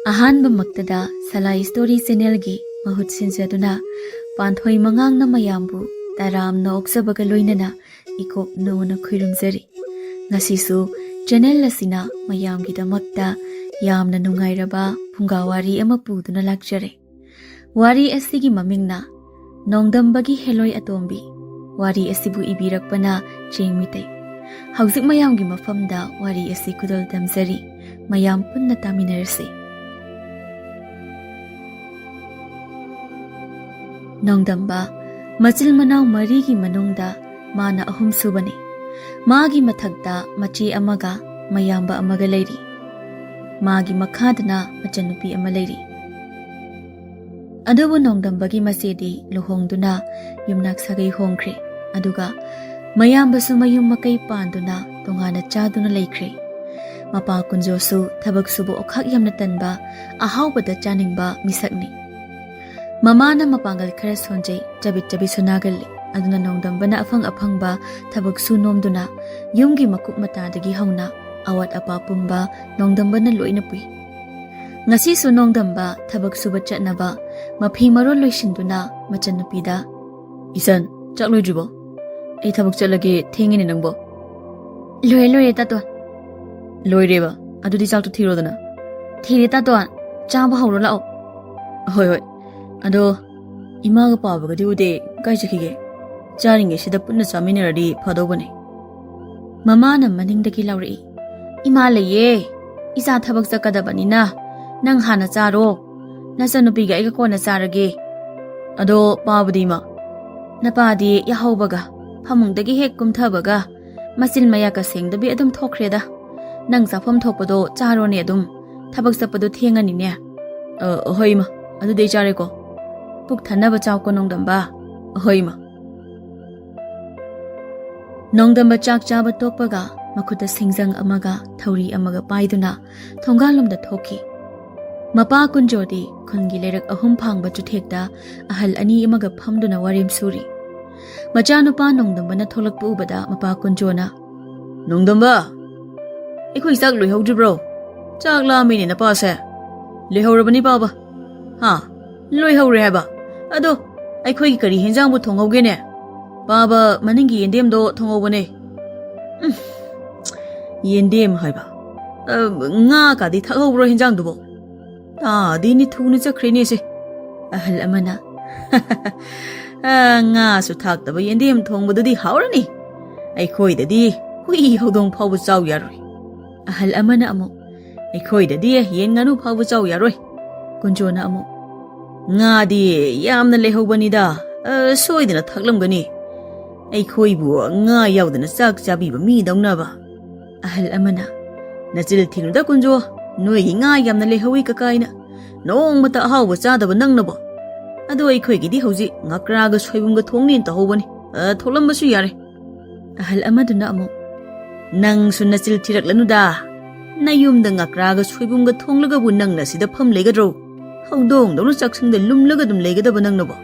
Ahanba maktada Salai Story Channel gi mahut sinjaduna Panthoi Mangang na mayambu taram na oksabaga loinana ikop noona khuirumjari. Ngasisu channel asina mayamgi damakta yamna nungairaba Phunga wari ama puduna lakjare. Wari asigi mamingna Nongdamba gi Heloi Atombi. Wari asibu ibirakpana Cheng Meetei. Hauzik mayamgi mafamda wari asi kudol damjari. Mayam punna taminarasi. Nongdamba machil manau marigi manungda mana ahum subani. Magi mathagda machi amaga mayamba amaga leiri. Magi makhadna machanupi ama leiri. Adubu Nongdambagi masedi luhongduna yumnak sagai hongkre. Aduga mayamba su mayum makai panduna tongana chaduna leikre. Mapa kunjosu thabak subu okhak yamna tanba ahawbada chaningba misakni. Mamana mapangal khara sonjay jabit sunagali aduna Nongdambana afang-afangba thabak su nomduna yumgi makup matadagi hauna awat apa pumba Nongdambana loina pui. Ngasi su Nongdamba thabak suba chatnaba mafi marol loisinduna machanapida Isan chak loidribo ai thabak chatlage thengini nangbo loye taton loireba adudi chaktu thirodana thiri taton chaba hawro lao hoi ado imaga pabagadi ude kai chakige charinge sida punna chaminaradi phadobane mamana maningdagi lauri ima leye isa thabak chakadabanina nang hana charo nachanupiga aiga kona charage ado pabadi ma napadi yahawbaga phamungdagi hek kumthabaga masil mayaka sengdabi adum thokhreda nang chafam thokpado charone adum thabak chapado thengani ne hoima adu dei chare ko puk thanaba chaw ko Nongdamba hoima Nongdamba chak chaba tokpaga makuta singjang amaga thauri amaga paiduna thongalomda thoki mapa kunjodi khungi lerak ahum phangba chuthekda ahal ani amaga phamduna warim suri machanupa Nongdamba na tholakpu ubada mapa kunjona Nongdamba ikoi sak loi howdibro chak la mini na pa se le howrabani baba ha loi howre haba ado aikoi kari henjang bu thonghoge ne baba maningi yendem do thongobane yendem haiba nga ka di thakobro henjang dubo ta dini thuni chakreni se ahal amana nga su thakdaba yendem thongbadudi hawrani aikoi dadi hui hodong phawbu chaw yaroi ahal amana amo aikoi dadi yen nganu phawbu chaw yaroi kunjona amo nga di yamna lehobani da soidina thaklamgani aikoi bu nga yaudana chak chabiba mi dongnaba ahal amana nachil thingda kunjo noi nga yamna lehowi kakaina nongmata hawba chadaba nangnabo ado aikoi gidi hoji ngakraga soibumga thongnin tahobani tholambasu yare ahal amaduna amo nang sun nachil thiraklanu da nayumda ngakraga soibumga thonglaga bu nangna sida pham legadro Howdong dong chaksingda lumlaga dum legadaba nangnabo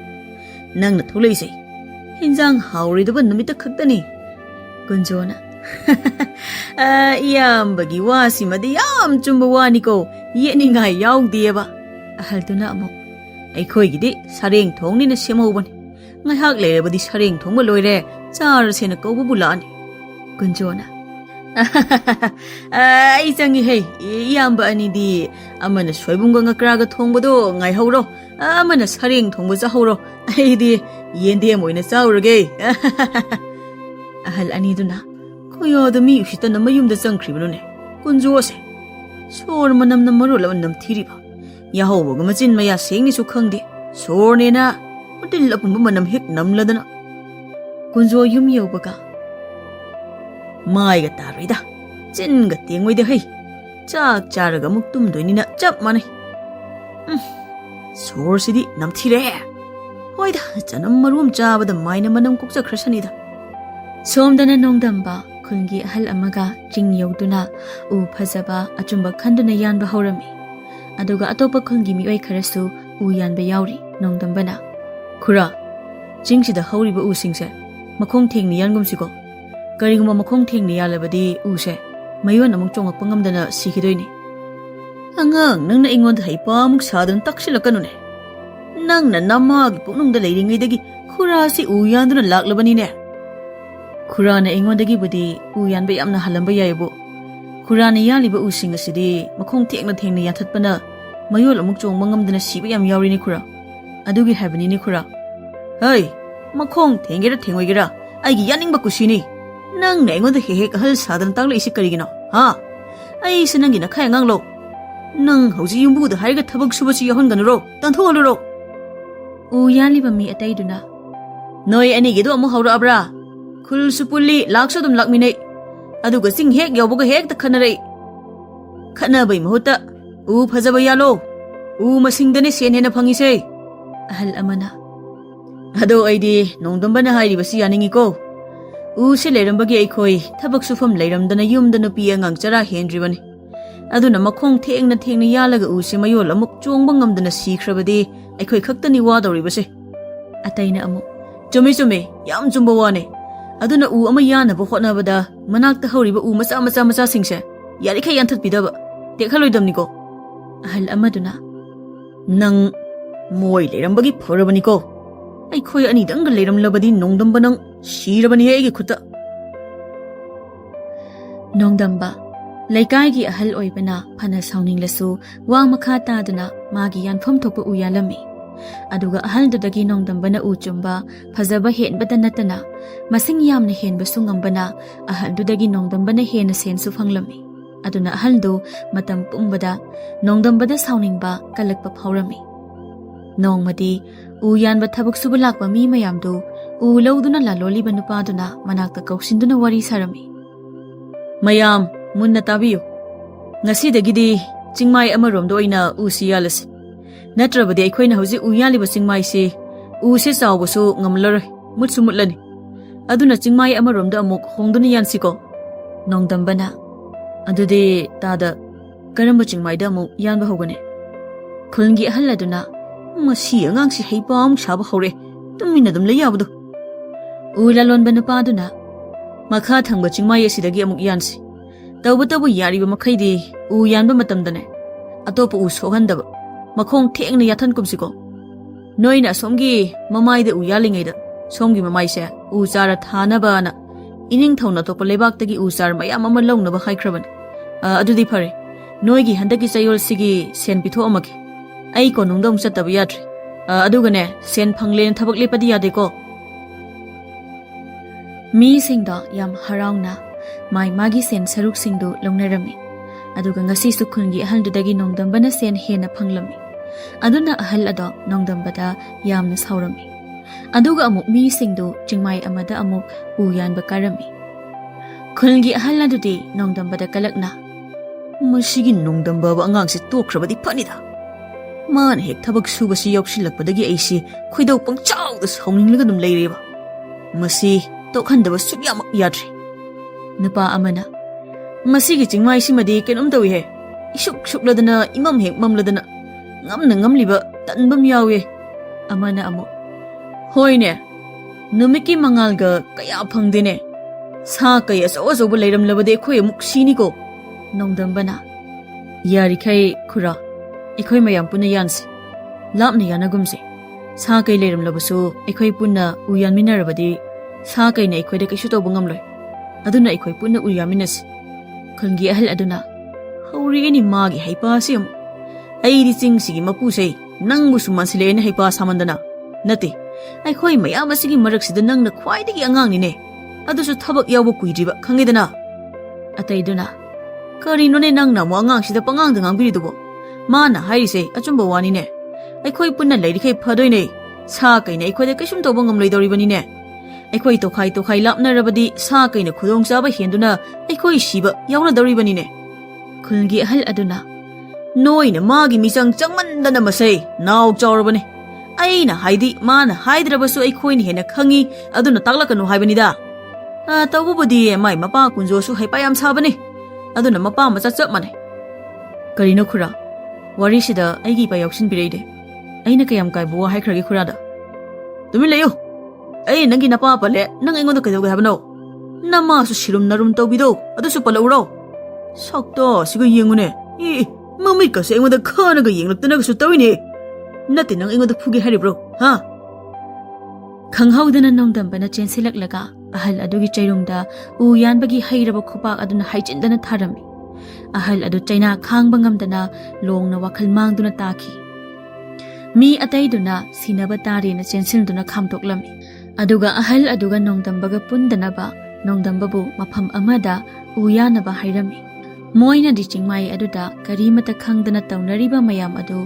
nangna tholeise hinjang hawridaba numita khaktani kunjona iyambagi wasimadi yam chumba wani ko yeni ngai yaudeba ahalduna amo aikoi gidi sareng thongni na semhobani ngai hak lerebadi sareng thongba loire char sena ko bulani kunjona ai changi hey iyamba ani di amana soibunga ngakraga thongbado ngai hawro amana sareng thongba cha hawro ai di yende moina chawrage ahal ani duna koyo da mi usita na mayumda changkhribuno ne kunjo se sor manam na marula nam thiriba ya hawbo ga machin maya sengni su khangde sor ne na hotel apumba manam hek namladana kunjo yum yobaga Mai ga tarida chin ga tengoi de hai chak charaga muktum doinina chap manai sor sidi namthire hoida chanam marum chabada maina manam kokcha khrasani da somdana Nongdamba khungi ahal amaga jing yoduna u phajaba achumba khanduna yanba hawrami aduga atopa khungi mioi kharasu u yanba yauri Nongdambana khura jingsi da hawriba u singse makhong thengni yangum siko kariguma makhong thengni yalabadi use mayon amuk chongak pangamdana sikhidoini Angang nangna ingon hai pa muk sadan taksilakkanune. Nangna namagi puknungda leiringaidagi khura si uyanduna laklabani ne. Khura na ingondagi budi uyan ba yamna halamba yaibo. Khura na yaliba using asidi makhong tekna thengna yathatpana mayol amuk chongba ngamdana siba yam yawrini khura. Adugi haibani ni khura. Hey, makhong thengera thengoigera aigi yaningba kusini. Nangna ingonda hehek hal sadan takla isi karigino. Ha? Ai sinangi na khaya nganglo. Nang hauji yumbuda haiga thabak subasi yahonganuro tantholuro. Uyaliba mi ataiduna. Noi anigido amu haura abra. Khul supuli lakso dum lakmine. Aduga sing hek yawbuga hek ta khanare. Khanabai mahuta u phajaba yalo. U masingdane sen hena phangise. Ahal amana. Ado aidi nongdambana hairibasi yaningi ko. U se leirambagi aikhoi thabak sufam leiramdana yumdana pi angang chara hendribani. Aduna makhong thengna yalaga u se mayol amuk chongba ngamdana sikhrabadi aikhoi khaktani wa dawribase. Ataina amu. Chumi yam chumba wane. Aduna u ama yana ba hotnabada manakta horiba u macha singse yarikha yanthat pidaba tekhaloi ko. Ahal amaduna. Nang moi leirambagi phorabani ko. Aikhoi ani dang leiramlabadi nongdamba nang shirabani hege khuta. Nongdamba laikai gi ahal oibana phana sauninglasu wa makha taduna magi yanpham thokpa uyalami. Aduga ahal dudagi nongdambana u chumba phajaba henbada natana masing yamna henbasu ngambana ahal dudagi nongdambana hena sensu phanglami. Aduna ahal do matam pumbada nongdambada sauningba kalakpa phawrami. Nongmadi u yanba thabak suba lakpa mi mayamdu u lawduna laloliba nupaduna manakta kauksinduna wari sarami. Mayam munna tabiyo. Ngasidagidi chingmai amaromda oina u siyalasi. Natrabadi aikhoina hauji u yaliba chingmai se u se chawbasu ngamlaroi mutsu mutlani. Aduna chingmai amaromda amuk hongduna yansiko. Nongdambana. Adude tada karamba chingmaida amuk yanba hogane. Khulngi ahaladuna. Masi angangsi heipa amuk shaba hore. Tumina dum layabdo. U lalonba nupaduna. Makha thangba chingmai asidagi amuk yansi. Tabu yariba makhaidi u yanba matamdane. Atopa u sohandaba. Makhong thengna yathan kumsiko. Noina somgi mamaida u yalingaida. Somgi mamaise u chara thanaba na. Ining thawna topa lebaktagi u char mayam ama lawnaba haikhraban. Adudi phare. Noigi handaki chayol sigi sen pitho amake. Ai ko nongdam chataba yatri. Adugane sen phanglen thabak lepadi yade ko. Mi singda yam haraungna mai magi sen saruk singdu longnarami. Aduga ngasi su khungi ahal dudagi nongdambana sen hena phanglami. Aduna ahal ado nongdambada yamna saurami. Aduga amuk mi singdu chingmai amada amuk uyan bakarami. Khungi ahal adudi nongdambada kalakna. Masigi nongdamba ba angangsi tokrabadi phanida. Man hek thabak subasi yawsilakpadagi aisi khoidau pangchawda sauninglaga dum leireba. Masi tokhandaba sugyamak yadri. Nupa amana. Masigi chingmai simadi kenom tawi he. Isuk-sukladana imam hek mamladana. Ngamliba tanbam yawe. Amana amo. Hoine. Numiki mangalga kaya phangdene. Sa kaya asaw-asaw leiramlabade khoi amuk sini ko. Nongdambana. Yarikai khura. Ikhoi mayam puna yansi. Lapna yanagumsi. Sa kay leiramlabasu ikhoi puna uyanminarabadi. Sa kay na ikhoi da kaishu tawba ngamloy. Aduna ikhoi puna uyaminasi. Khulngi ahal aduna. Haurigani magi haipa siyam. Aidi chingsigi mapusay nangbu sumansile na haipa samandana. Nati. Aikhoi mayam asigi maraksida nangna khwaidagi angangnine. Adusu thabak yawba kuidriba khangidana. Ataiduna. Karinone nangna mo angangsida pangangda ngangbiridubo. Mana hairise achumba wanine. Aikhoi punna leirikai phadoine. Sa kaina aikhoi da kaisum tawba ngamloidoribanine. Aikhoi tokhai lapnarabadi sa kaina khudong chaba henduna aikhoi siba yawna doribanine. Khulngi ahal aduna. Noina magi misang changmandana masai naw chawrabane. Aina haidi mana haidrabasu aikhoi ni hena khangi aduna taklakanu haibanida. Tawbubudi mai mapa kunjosu haipa yam sabane. Aduna mapa macha chap mane. Karino khura. Wari sida aigi pa yauksin bireide. Aina kayam kaibu wa haikragi khurada. Tumi leyo. Ay nangi napa pale nang ingon da kayawga habano. Nama su shirum narum tawbido adusu palauro. Sakta siga yengune. Mamikase aingwada khanaga yenglaktanagasu tawine. Nate nang aingwada phuge haribro, ha? Khanghaudana Nongdambana chensilaklaga ahal adugi chairungda u yanbagi hairaba khupak aduna haichendana tharami. Ahal adu chaina khangba ngamdana longna wakhal mangduna taki. Mi ataiduna sinaba tarina chensilduna khamtoklami. Aduga ahal aduga Nongdambaga pundanaba Nongdambabu mafam amada u yanaba hairami. Moina di Chingmai aduda karimata khangdana taunariba mayam adu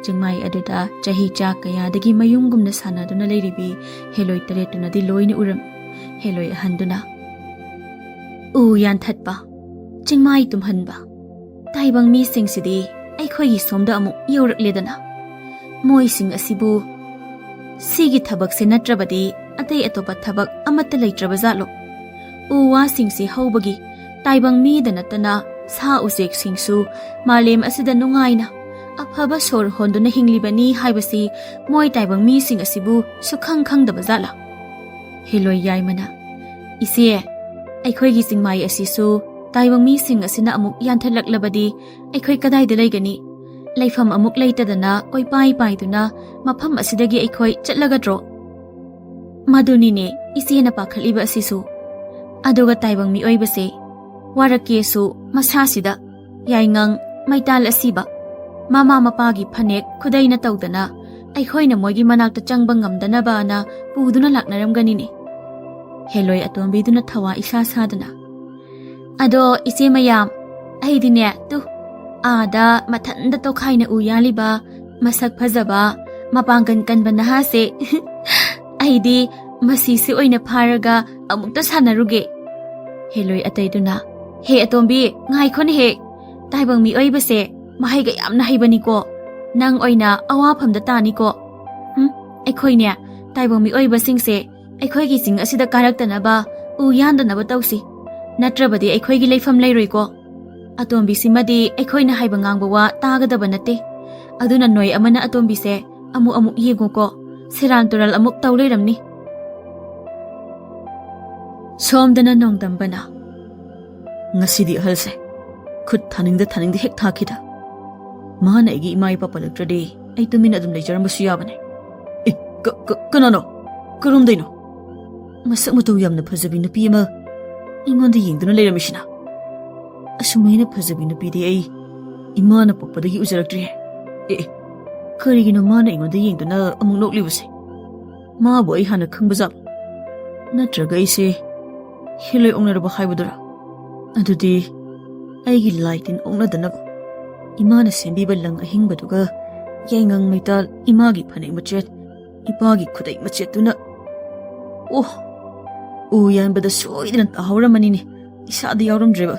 Chingmai aduda chahi cha kayadagi mayungumna sanaduna leiribi Heloi taretuna di loina uram. Heloi ahanduna u yan thatpa Chingmai tumhanba taibang mi singsidi aikhoi somda amu yorakledana moi sing asibu sigi thabak se natrabadi atai atopa thabak amata leitraba zalo u wa singsi haubagi taibang mi danatana sa usek singsu malem asida nungaina afaba sor honduna hinglibani haibasi moi taibang mi sing asibu sukhang khangdaba zala Heloi yaimana ise aikhoi gi singmai asisu taibang mi sing asina amuk yanthallaklabadi aikhoi kadai de leigani leifam amuk leitadana koi pai pai duna mafam asidagi aikhoi chatlagadro madunine ise na pakhaliba asisu aduga taibang mi oibase warakesu masasida yaingang maital asiba mama mapagi phanek khudaina tawdana aikhoi na moigi manakta changba ngamdana bana puduna laknaramganini Heloi Atombi duna thawa isa sadana ado ise mayam aidine tu ada mathanda to khaina u yaliba masak phajaba mapangan kanba nahase aidi masisi oina pharaga amukta sanaruge Heloi ataiduna he Atombi ngai khone he taibang mi oibase mahaiga yamna haibani ko nang oina awa phamda tani ko aikhoi ne taibang mi oibasingse aikhoi gi sing asida karaktanaba u yandanaba tawsi natrabadi aikhoi gi leifam leiroi ko Atombi simadi aikhoi na haiba ngangba wa tagadaba nate aduna noi amana Atombi se amu yengo ko siran tural amuk tawleiramni somdana Nongdambana Ngasidi halse khut thaningda hek thakida mana igi imai papa laktrade ai tumin adum leijarambasu yabane e kanano karumdaino masak mutu yamna phajabi nupi ama ingonda yengduna leiramishina asumena phajabi nupi de ai imana popadagi ujaraktre karigino mana ingonda yengduna amuk noklibase ma bo ai hana khangbaja natraga ise Heloi ongnaraba haibudura adudi aigi lightin ongnadanab imana sembiba lang ahingbaduga yaingang maital imagi phanai machet ipagi khudai machetuna oh u yanbada soidina tahawramanini isada yawramdreba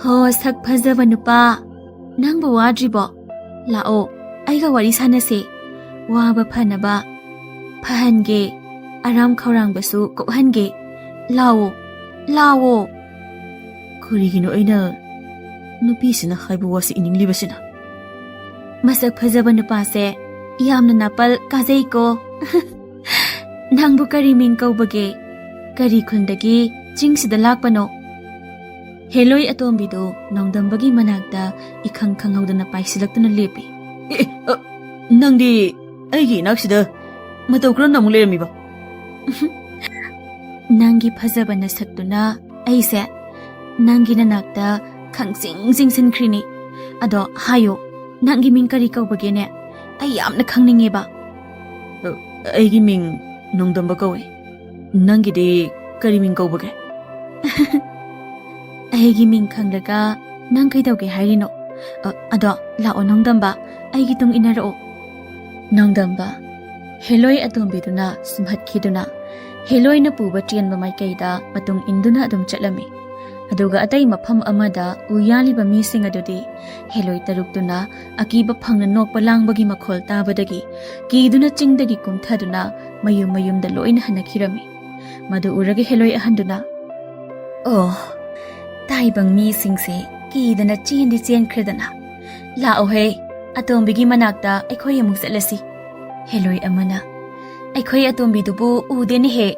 ho sak phajaba nupa nangba wadribo lao aiga wari sanase waba phanaba phahange aram khawrangbasu kokhange lao kurigino aina nupi sina haibu wasi ininglibasina masak phajaba nupa se yamna napal kajai ko nangbu kari ming kaubage kari khundagi chingsida lakpano Heloi Atombi do Nongdambagi manakta ikhang khanghaudana paisilaktuna lepi nangdi aigi naksida matau kran namung leramiba Nangi phajaba na saktuna aise nangi nanakta khangsing sinkrini ado hayo nangi ming kari kaubage ne ai yamna khangningeba aigi ming Nongdamba kawe nangi de kari ming kaubage aigi ming khanglaga nang kai tawge hairino ado lao Nongdamba aigi tung inaro Nongdamba Heloi Atombi duna sumhatkiduna Heloi na puba tianba maikaida matung induna adum chatlami aduga atai mafam amada uyaliba mising adudi Heloi tarukduna akiba phangna nokpa langbagi makhol tabadagi kiduna chingdagi kumthaduna mayumda loina hanakhirami madu urage Heloi ahanduna oh taibang misingse kidana chindi chenkredana lao he Atombigi manakta aikhoi amuk chatlasi Heloi amana aikhoi Atombi dubu udeni he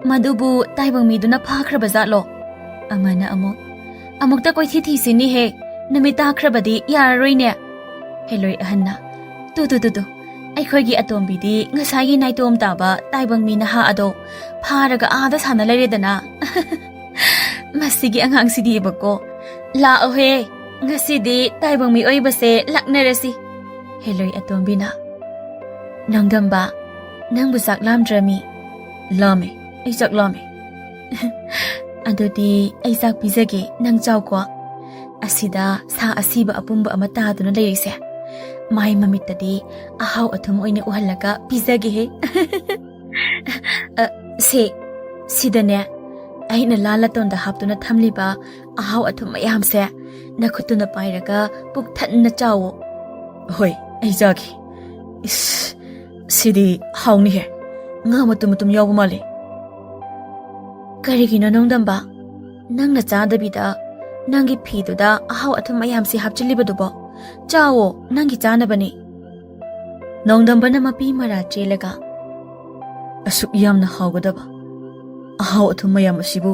madubu taibang miduna phakhra bazalo amana amukta koi thi sini he ꯅꯨꯃꯤꯠ ꯇꯥꯈ꯭ꯔꯕꯗꯤ ꯌꯥꯔꯔꯣꯏꯅꯦ. ꯍꯦꯂꯣꯏ ꯑꯍꯟꯅ two ꯑꯩꯈꯣꯏꯒꯤ ꯑꯇꯣꯝꯕꯤꯗꯤ ꯉꯁꯥꯏꯒꯤ ꯅꯥꯏꯇꯣꯝ ꯇꯥꯕ ꯇꯥꯏꯕꯪ ꯃꯤ ꯅꯍꯥ ꯑꯗꯣ ꯐꯥꯔꯒ ꯑꯥꯗ ꯁꯥꯟꯅ ꯂꯩꯔꯦꯗꯅ. ꯃꯁꯤꯒꯤ ꯑꯉꯥꯡꯁꯤꯗꯤꯕꯀꯣ. ꯂꯥꯛꯑꯣꯍꯦ, ꯉꯁꯤꯗꯤ ꯇꯥꯏꯕꯪ ꯃꯤ ꯑꯣꯏꯕꯁꯦ ꯂꯥꯛꯅꯔꯁꯤ. ꯍꯦꯂꯣꯏ ꯑꯇꯣꯝꯕꯤꯅ ꯅꯣꯡꯗꯝꯕ, ꯅꯪꯕꯨ ꯆꯥꯛ ꯂꯥꯝꯗ꯭ꯔꯃꯤ? ꯂꯥꯝꯃꯦ, ꯑꯩ ꯆꯥꯛ ꯂꯥꯝꯃꯦ. ꯑꯗꯨꯗꯤ ꯑꯩ ꯆꯥꯛ ꯄꯤꯖꯒꯦ, ꯅꯪ ꯆꯥꯎꯀꯣ. ꯑꯁꯤꯗ ꯁꯥ ꯑꯁꯤꯕ ꯑꯄꯨꯝꯕ ꯑꯃ ꯇꯥꯗꯨꯅ ꯂꯩꯔꯤꯁꯦ. ꯃꯥꯏ ꯃꯃꯤꯠꯇꯗꯤ ꯑꯍꯥꯎ ꯑꯊꯨꯝ ꯑꯣꯏꯅ ꯎꯍꯜꯂꯒ ꯄꯤꯖꯒꯦꯍꯦ. ꯁꯤꯗꯅꯦ ꯑꯩꯅ ꯂꯥꯜꯂꯇꯣꯟꯗ ꯍꯥꯞꯇꯨꯅ ꯊꯝꯂꯤꯕ ꯑꯍꯥꯎ ꯑꯊꯨꯝ ꯃꯌꯥꯝꯁꯦ ꯅꯈꯨꯠꯇꯨꯅ ꯄꯥꯏꯔꯒ ꯄꯨꯛ ꯊꯟꯅ ꯆꯥꯎꯋꯣ. ꯍꯣꯏ, ꯑꯩ ꯆꯥꯒꯦ. ꯏꯁ, ꯁꯤꯗꯤ ꯍꯥꯎꯅꯤꯍꯦ. ꯉꯥ ꯃꯇꯨꯝ ꯌꯥꯎꯕ ꯃꯥꯜꯂꯤ. ꯀꯔꯤꯒꯤꯅꯣ ꯅꯣꯡꯗꯝꯕ? ꯅꯪꯅ ꯆꯥꯗꯕꯤꯗ ꯅꯪꯒꯤ ꯐꯤꯗꯨꯗ ꯑꯍꯥꯎ ꯑꯊꯨꯝ ꯃꯌꯥꯝꯁꯤ ꯍꯥꯞꯆꯤꯜꯂꯤꯕꯗꯨꯕꯣ? ꯆꯥꯋꯣ, ꯅꯪꯒꯤ ꯆꯥꯅꯕꯅꯤ. ꯅꯣꯡꯗꯝꯕꯅ ꯃꯄꯤ ꯃꯔꯥ ꯆꯦꯜꯂꯒ ꯑꯁꯨꯛ ꯌꯥꯝꯅ ꯍꯥꯎꯒꯗꯕ ꯑꯍꯥꯎ ꯑꯊꯨꯝ ꯃꯌꯥꯝ ꯑꯁꯤꯕꯨ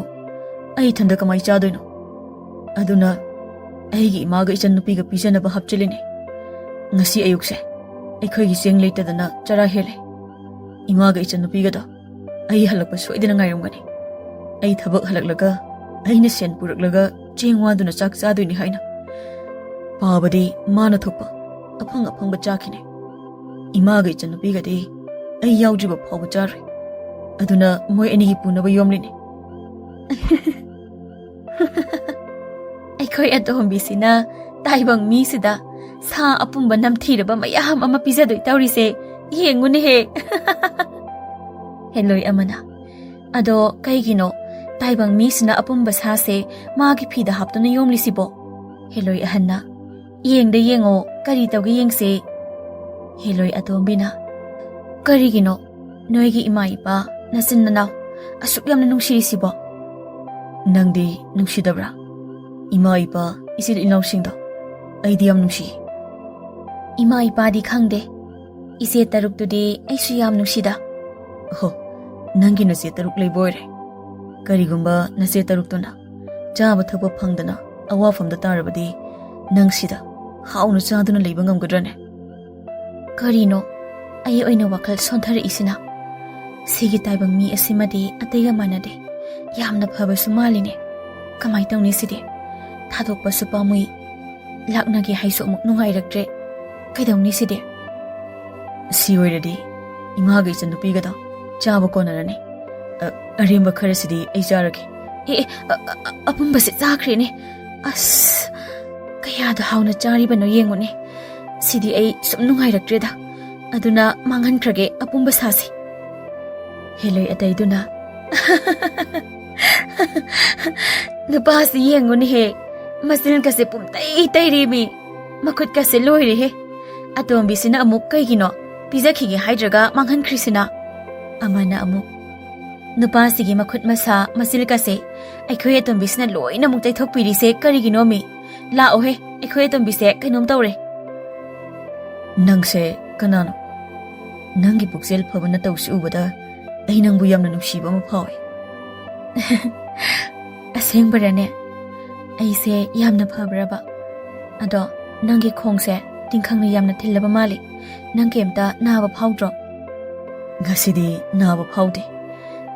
ꯑꯩ ꯏꯊꯟꯗ ꯀꯃꯥꯏ ꯆꯥꯗꯣꯏꯅꯣ? ꯑꯗꯨꯅ ꯑꯩꯒꯤ ꯏꯃꯥꯒ ꯏꯆꯟꯅꯨꯄꯤꯒ ꯄꯤꯖꯅꯕ ꯍꯥꯞꯆꯤꯜꯂꯤꯅꯤ. ꯉꯁꯤ ꯑꯌꯨꯛꯁꯦ ꯑꯩꯈꯣꯏꯒꯤ ꯆꯦꯡ ꯂꯩꯇꯗꯅ ꯆꯔꯥ ꯍꯦꯜꯂꯦ. ꯏꯃꯥꯒ ꯏꯆꯟꯅꯨꯄꯤꯒꯗꯣ ꯑꯩ ꯍꯜꯂꯛꯄ ꯁꯣꯏꯗꯅ ꯉꯥꯏꯔꯝꯒꯅꯤ. ꯑꯩ ꯊꯕꯛ ꯍꯜꯂꯛꯂꯒ ꯑꯩꯅ ꯁꯦꯟ ꯄꯨꯔꯛꯂꯒ ꯆꯦꯡ ꯋꯥꯟꯗꯨꯅ ꯆꯥꯛ ꯆꯥꯗꯣꯏꯅꯤ ꯍꯥꯏꯅ. ꯄꯥꯕꯗꯤ ꯃꯥꯅ ꯊꯣꯛꯄ ꯑꯐꯪꯕ ꯆꯥꯈꯤꯅꯦ. ꯏꯃꯥꯒ ꯏꯆꯟꯅꯨꯄꯤꯒꯗꯤ ꯑꯩ ꯌꯥꯎꯗ꯭ꯔꯤꯕ ꯐꯥꯎꯕ ꯆꯥꯔꯣꯏ. ꯑꯗꯨꯅ ꯃꯣꯏ ꯑꯅꯤꯒꯤ ꯄꯨꯅꯕ ꯌꯣꯝꯂꯤꯅꯤ. ꯑꯩꯈꯣꯏ ꯑꯇꯣꯝꯕꯤꯁꯤꯅ ꯇꯥꯏꯕꯪ ꯃꯤꯁꯤꯗ ꯁꯥ ꯑꯄꯨꯝꯕ ꯅꯝꯊꯤꯔꯕ ꯃꯌꯥꯝ ꯑꯃ ꯄꯤꯖꯗꯣꯏ ꯇꯧꯔꯤꯁꯦ ꯌꯦꯡꯉꯨꯅꯦꯍꯦ. ꯍꯦꯂꯣꯏ ꯑꯃꯅ ꯑꯗꯣ ꯀꯩꯒꯤꯅꯣ ꯇꯥꯏꯕꯪ ꯃꯤꯁꯤꯅ ꯑꯄꯨꯝꯕ ꯁꯥꯁꯦ ꯃꯥꯒꯤ ꯐꯤꯗ ꯍꯥꯞꯇꯨꯅ ꯌꯣꯝꯂꯤꯁꯤꯕꯣ? ꯍꯦꯂꯣꯏ ꯑꯍꯟꯅ ꯌꯦꯡꯉꯣ, ꯀꯔꯤ ꯇꯧꯒꯦ ꯌꯦꯡꯁꯦ. ꯍꯦꯂꯣꯏ ꯑꯇꯣꯝꯕꯤꯅ ꯀꯔꯤꯒꯤꯅꯣ ꯅꯣꯏꯒꯤ ꯏꯃꯥ ꯏꯄꯥ ꯅꯆꯤꯟ ꯅꯅꯥꯎ ꯑꯁꯨꯛ ꯌꯥꯝꯅ ꯅꯨꯡꯁꯤꯔꯤꯁꯤꯕꯣ? ꯅꯪꯗꯤ ꯅꯨꯡꯁꯤꯗꯕ꯭ꯔꯥ? ꯏꯃꯥ ꯏꯄꯥ ꯏꯆꯤꯜ ꯏꯅꯥꯎꯁꯤꯡꯗꯣ ꯑꯩꯗꯤ ꯌꯥꯝ ꯅꯨꯡꯁꯤꯌꯦ. ꯏꯃꯥ ꯏꯄꯥꯗꯤ ꯈꯪꯗꯦ. ꯏꯆꯦ ꯇꯔꯨꯛꯇꯨꯗꯤ ꯑꯩꯁꯨ ꯌꯥꯝ ꯅꯨꯡꯁꯤꯗ. ꯑꯍꯣ, ꯅꯪꯒꯤ ꯅꯆꯦ ꯇꯔꯨꯛ ꯂꯩꯕ ꯑꯣꯏꯔꯦ. ꯀꯔꯤꯒꯨꯝꯕ ꯅꯆꯦ ꯇꯔꯨꯛꯇꯨꯅ ꯆꯥꯕ ꯊꯛꯄ ꯐꯪꯗꯅ ꯑꯋꯥꯐꯝꯗ ꯇꯥꯔꯕꯗꯤ ꯅꯪ ꯁꯤꯗ ꯍꯥꯎꯅ ꯆꯥꯗꯨꯅ ꯂꯩꯕ ꯉꯝꯒꯗ꯭ꯔꯅꯦ? ꯀꯔꯤꯅꯣ ꯑꯩ ꯑꯣꯏꯅ ꯋꯥꯈꯜ ꯁꯣꯟꯊꯔꯛꯏꯁꯤꯅ? ꯁꯤꯒꯤ ꯇꯥꯏꯕꯪ ꯃꯤ ꯑꯁꯤꯃꯗꯤ ꯑꯇꯩꯒ ꯃꯥꯟꯅꯗꯦ. ꯌꯥꯝꯅ ꯐꯕꯁꯨ ꯃꯥꯜꯂꯤꯅꯦ. ꯀꯃꯥꯏ ꯇꯧꯅꯤ ꯁꯤꯗꯤ? ꯊꯥꯗꯣꯛꯄꯁꯨ ꯄꯥꯝꯃꯨꯏ. ꯂꯥꯛꯅꯒꯦ ꯍꯥꯏꯁꯨ ꯑꯃꯨꯛ ꯅꯨꯡꯉꯥꯏꯔꯛꯇ꯭ꯔꯦ. ꯀꯩꯗꯧꯅꯤ ꯁꯤꯗꯤ? ꯁꯤ ꯑꯣꯏꯔꯗꯤ ꯏꯃꯥꯒ ꯏꯆꯟꯅꯨꯄꯤꯒꯗꯣ ꯆꯥꯕ ꯀꯣꯟꯅꯔꯅꯤ. ꯑꯔꯦꯝꯕ ꯈꯔꯁꯤꯗꯤ ꯑꯩ ꯆꯥꯔꯒꯦ. ꯑꯄꯨꯝꯕꯁꯦ ꯆꯥꯈ꯭ꯔꯦꯅꯦ. ꯑꯁ, ꯀꯌꯥꯗ ꯍꯥꯎꯅ ꯆꯥꯔꯤꯕꯅꯣ ꯌꯦꯡꯉꯨꯅꯦ. ꯁꯤꯗꯤ ꯑꯩ ꯁꯨꯝ ꯅꯨꯡꯉꯥꯏꯔꯛꯇ꯭ꯔꯦꯗ. ꯑꯗꯨꯅ ꯃꯥꯡꯍꯟꯈ꯭ꯔꯒꯦ ꯑꯄꯨꯝꯕ ꯁꯥꯁꯤ. ꯍꯦꯂꯣꯏ ꯑꯇꯩꯗꯨꯅ ꯅꯨꯄꯥꯁꯤ ꯌꯦꯡꯉꯨꯅꯦꯍꯦ, ꯃꯆꯤꯟꯀꯁꯦ ꯄꯨꯝꯇꯩ ꯇꯩꯔꯦꯃꯤ. ꯃꯈꯨꯠꯀꯁꯦ ꯂꯣꯏꯔꯦꯍꯦ. ꯑꯇꯣꯝꯕꯤꯁꯤꯅ ꯑꯃꯨꯛ ꯀꯩꯒꯤꯅꯣ ꯄꯤꯖꯈꯤꯒꯦ ꯍꯥꯏꯗ꯭ꯔꯒ ꯃꯥꯡꯍꯟꯈ꯭ꯔꯤꯁꯤꯅ? ꯑꯃꯅ ꯑꯃꯨꯛ ꯅꯨꯄꯥꯁꯤꯒꯤ ꯃꯈꯨꯠ ꯃꯁꯥ ꯃꯆꯤꯜꯀꯁꯦ ꯑꯩꯈꯣꯏ ꯑꯇꯣꯝꯕꯤꯁꯤꯅ ꯂꯣꯏꯅꯃꯨꯛ ꯇꯩꯊꯣꯛꯄꯤꯔꯤꯁꯦ ꯀꯔꯤꯒꯤꯅꯣꯃꯤ? ꯂꯥꯛꯑꯣꯍꯦ, ꯑꯩꯈꯣꯏ ꯑꯇꯣꯝꯕꯤꯁꯦ ꯀꯩꯅꯣꯝ ꯇꯧꯔꯦ. ꯅꯪꯁꯦ ꯀꯅꯥꯅꯣ? ꯅꯪꯒꯤ ꯄꯨꯛꯆꯦꯜ ꯐꯕ ꯅꯇꯧꯁꯤ ꯎꯕꯗ ꯑꯩ ꯅꯪꯕꯨ ꯌꯥꯝꯅ ꯅꯨꯡꯁꯤꯕ ꯑꯃ ꯐꯥꯎꯏ. ꯑꯁꯦꯡꯕꯔꯅꯦ? ꯑꯩꯁꯦ ꯌꯥꯝꯅ ꯐꯕ꯭ꯔꯕ? ꯑꯗꯣ ꯅꯪꯒꯤ ꯈꯣꯡꯁꯦ ꯇꯤꯡꯈꯪꯅ ꯌꯥꯝꯅ ꯊꯤꯜꯂꯕ ꯃꯥꯜꯂꯤ. ꯅꯪ ꯀꯩꯝꯇ ꯅꯥꯕ ꯐꯥꯎꯗ꯭ꯔꯣ? ꯉꯁꯤꯗꯤ ꯅꯥꯕ ꯐꯥꯎꯗꯦ.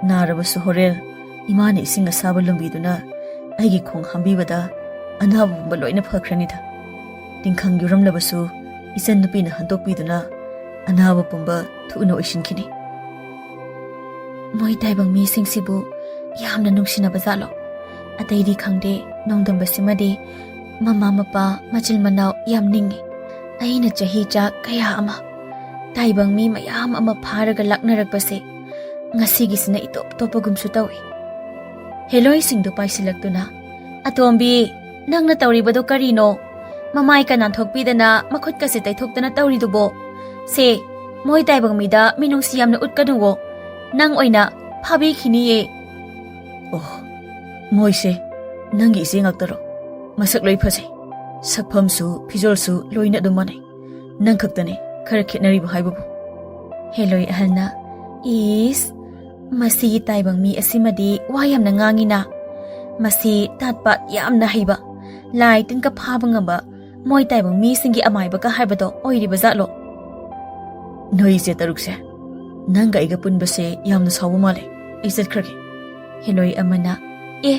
ꯅꯥꯔꯕꯁꯨ ꯍꯣꯔꯦꯟ ꯏꯃꯥꯅ ꯏꯁꯤꯡ ꯑꯁꯥꯕ ꯂꯨꯝꯕꯤꯗꯨꯅ ꯑꯩꯒꯤ ꯈꯣꯡ ꯍꯥꯝꯕꯤꯕꯗ ꯑꯅꯥꯕ ꯄꯨꯝꯕ ꯂꯣꯏꯅ ꯐꯈ꯭ꯔꯅꯤꯗ. ꯇꯤꯡꯈꯪ ꯌꯨꯔꯝꯂꯕꯁꯨ ꯏꯆꯟꯅꯨꯄꯤꯅ ꯍꯟꯗꯣꯛꯄꯤꯗꯨꯅ ꯑꯅꯥꯕ ꯄꯨꯝꯕ ꯊꯨꯅ ꯑꯣꯏꯁꯤꯟꯈꯤꯅꯤ. ꯃꯣꯏ ꯇꯥꯏꯕꯪ ꯃꯤꯁꯤꯡꯁꯤꯕꯨ ꯌꯥꯝꯅ ꯅꯨꯡꯁꯤꯅꯕ ꯖꯥꯠꯂꯣ? ꯑꯇꯩꯗꯤ ꯈꯪꯗꯦ, ꯅꯣꯡꯗꯝꯕꯁꯤꯃꯗꯤ ꯃꯃꯥ ꯃꯄꯥ ꯃꯆꯤꯜ ꯃꯅꯥꯎ ꯌꯥꯝ ꯅꯤꯡꯉꯤ. ꯑꯩꯅ ꯆꯍꯤ ꯆꯥꯛ ꯀꯌꯥ ꯑꯃ ꯇꯥꯏꯕꯪ ꯃꯤ ꯃꯌꯥꯝ ꯑꯃ ꯐꯥꯔꯒ ꯂꯥꯛꯅꯔꯛꯄꯁꯦ ꯉꯁꯤꯒꯤꯁꯤꯅ ꯏꯇꯣꯞ ꯇꯣꯞꯄꯒꯨꯝꯁꯨ ꯇꯧꯏ. ꯍꯦꯂꯣꯏꯁꯤꯡꯗꯨ ꯄꯥꯏꯁꯤꯜꯂꯛꯇꯨꯅ ꯑꯇꯣꯝꯕꯤ, ꯅꯪꯅ ꯇꯧꯔꯤꯕꯗꯣ ꯀꯔꯤꯅꯣ? ꯃꯃꯥꯏ ꯀꯅꯥꯟꯊꯣꯛꯄꯤꯗꯅ ꯃꯈꯨꯠꯀꯁꯦ ꯇꯩꯊꯣꯛꯇꯅ ꯇꯧꯔꯤꯗꯨꯕꯣ? ꯁꯦ, ꯃꯣꯏ ꯇꯥꯏꯕꯪ ꯃꯤꯗ ꯃꯤꯅꯨꯡꯁꯤ ꯌꯥꯝꯅ ꯎꯠꯀꯅꯨꯋꯣ. ꯅꯪ ꯑꯣꯏꯅ ꯐꯥꯕꯤꯈꯤꯅꯤꯌꯦ. ꯑꯣ, ꯃꯣꯏꯁꯦ ꯅꯪꯒꯤ ꯏꯆꯦ ꯉꯥꯛꯇꯔꯣ? ꯃꯁꯛ ꯂꯣꯏ ꯐꯖꯩ. ꯁꯛꯐꯝꯁꯨ ꯐꯤꯖꯣꯜꯁꯨ ꯂꯣꯏꯅ ꯑꯗꯨꯝ ꯃꯥꯟꯅꯩ. ꯅꯪ ꯈꯛꯇꯅꯦ ꯈꯔ ꯈꯦꯠꯅꯔꯤꯕ ꯍꯥꯏꯕꯕꯨ. ꯍꯦꯂꯣꯏ ꯑꯍꯜꯅ ꯏꯁ, ꯃꯁꯤꯒꯤ ꯇꯥꯏꯕꯪ ꯃꯤ ꯑꯁꯤꯃꯗꯤ ꯋꯥ ꯌꯥꯝꯅ ꯉꯥꯡꯉꯤꯅ. ꯃꯁꯤ ꯇꯥꯠꯄ ꯌꯥꯝꯅ ꯍꯩꯕ lai tin ka phaba ngaba moi taibang mi singi amai ba ka haibado oiri ba zatlo Noi se tarukse nanga iga punba se yamna sawu male isat krake Heloi amana e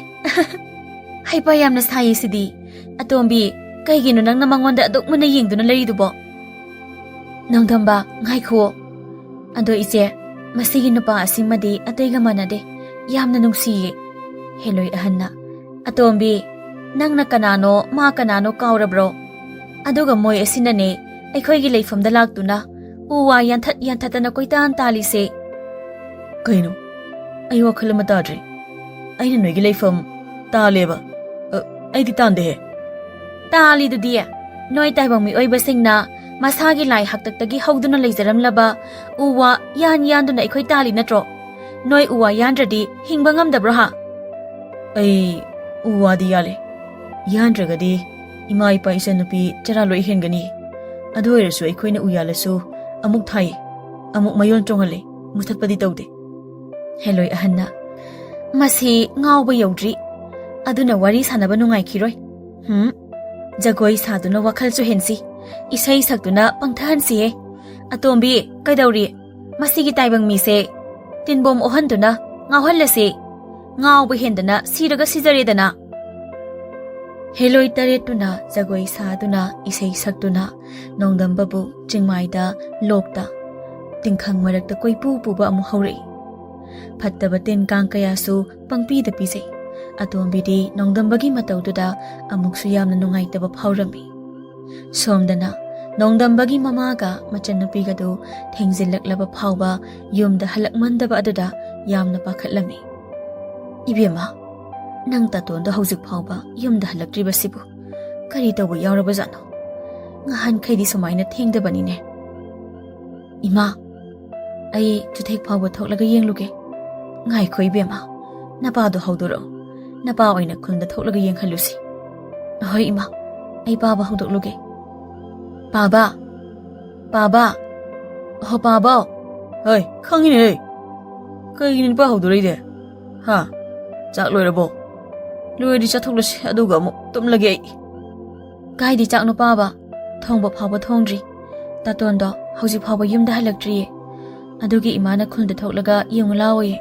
haipa yamna sai sidi Atombi kaigino nang namangonda adok muna yengduna laridubo Nongdamba ngai kho ado ise masigi nupa asimadi ataiga manade yamna nungsiye Heloi ahanna Atombi nangna kanano ma kanano kaurabro aduga moi asinane aikhoigi leifamda laktuna uwa yanthatana koitan talise Kaino ai wakhal ma tadre aina noigi leifam taleba ai di tande he tali du dia noi taibang mi oiba singna masagi lai haktaktagi hauduna leijaramlaba uwa yan duna aikhoi tali natro noi uwa yandradi hingba ngamdabro ha ai uwa di yale yandragadi ima ipa isanupi chara loi hengani adoirasu aikhoina uyalasu amuk thai amuk mayon chongale musatpadi tawde Heloi ahanna masi ngawba yodri aduna wari sanaba nungai khiroi jagoi saduna wakhal chu hensi isai sakduna pangthan si Atombi kaidawri masigi taibang mi se tinbom ohanduna ngawhallase ngawba hendana siraga sijaredana Heloi taretuna jagoi saduna isai sakduna Nongdambabu chingmaida lokta tingkhang marakta koipu puba amu haurei Fattaba tin kang kayasu pangpi da pisai Atombidi Nongdambagi mataududa amuksu yamna nungaitaba phaurami Somdana Nongdambagi mamaga machanupigadu thengzillaklaba phauba yumda halakmandaba aduda yamna pakhatlami Ibema nang tatonda hauzik phauba yumda halaktribasibu kari tawba yauraba jano ngahan khaidi sumaina thengdabani ne Ima ai chuthek phauba thoklaga yengluge ngai khoi bema napa do haudoro napa oina khunda thoklaga yenghalusi hoi ima ai baba haudokluge baba ho baba hoi khangine kaigin pa haudorei de ha chak loirabo loiri chathoklusi aduga mu tumlage ai kaidi chak no baba thongba phauba thongdri tatondo hauji phauba yumda halaktri adugi imana khunda thoklaga yengulawi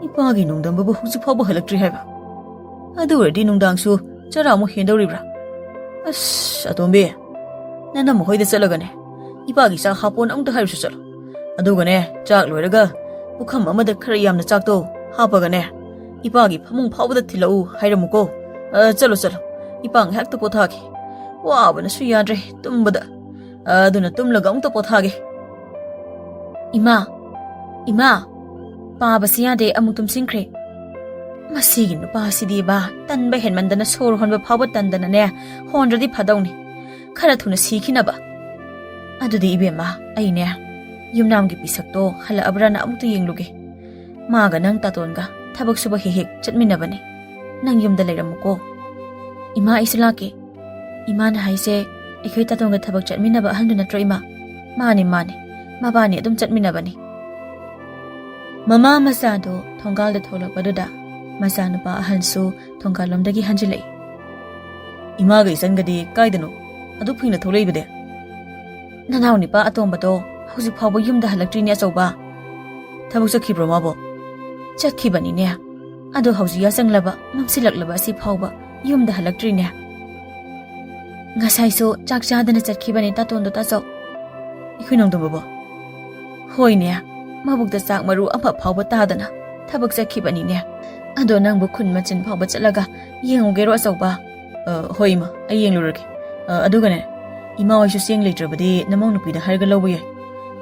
Ipagi Nongdambabu huzik phauba halaktri haiba aduwardi nongdangsu chara mu hendoribra as Atombi nana mohoida chalagane ipagi chak hapon amta hairusu chalo adugane chak loiraga ukham amada khara yamna chakto hapagane ipagi phamung phauba thilau hairamuko chalo ipang hekta pothage wabana su yadre tumbada aduna tumlaga amta pothage Ima Paba siyade amutum singkre Masigi nupa sidi ba tanba henmandana sor honba phauba tandana ne hondradi phadawni khara thuna sikhina ba adudi ibema aine yumnamgi pisakto hala abrana amutu yengluge maga nang tatonga thabak suba hek chatminabani nang yumda leiramuko Ima isulake Ima na haise ekhoi tatonga thabak chatminaba handuna tro ima mani mabani adum chatminabani Mama masado thongalda tholakpaduda masanupa ahansu thongalomdagi hanjilei Imaga isangadi kaidano adu phingna tholeibade Nanaw nipa atombado hauzik phauba yumda halaktrini achauba thabuk chakhibro mabo chakhibani ne adu hauji yasanglaba mamsilaklaba asi phauba yumda halaktrine ngasai so chakchadana chakhibani tatondo tachau ikhoi Nongdambaba hoine mabukda chak maru ampa phauba tadana thabak chakhibani ne ado nangbu khun machin phauba chalaga yengugero achauba hoima ai yenglurage adugane ima waisu seng leitrabadi namong nupida harga lawbu ye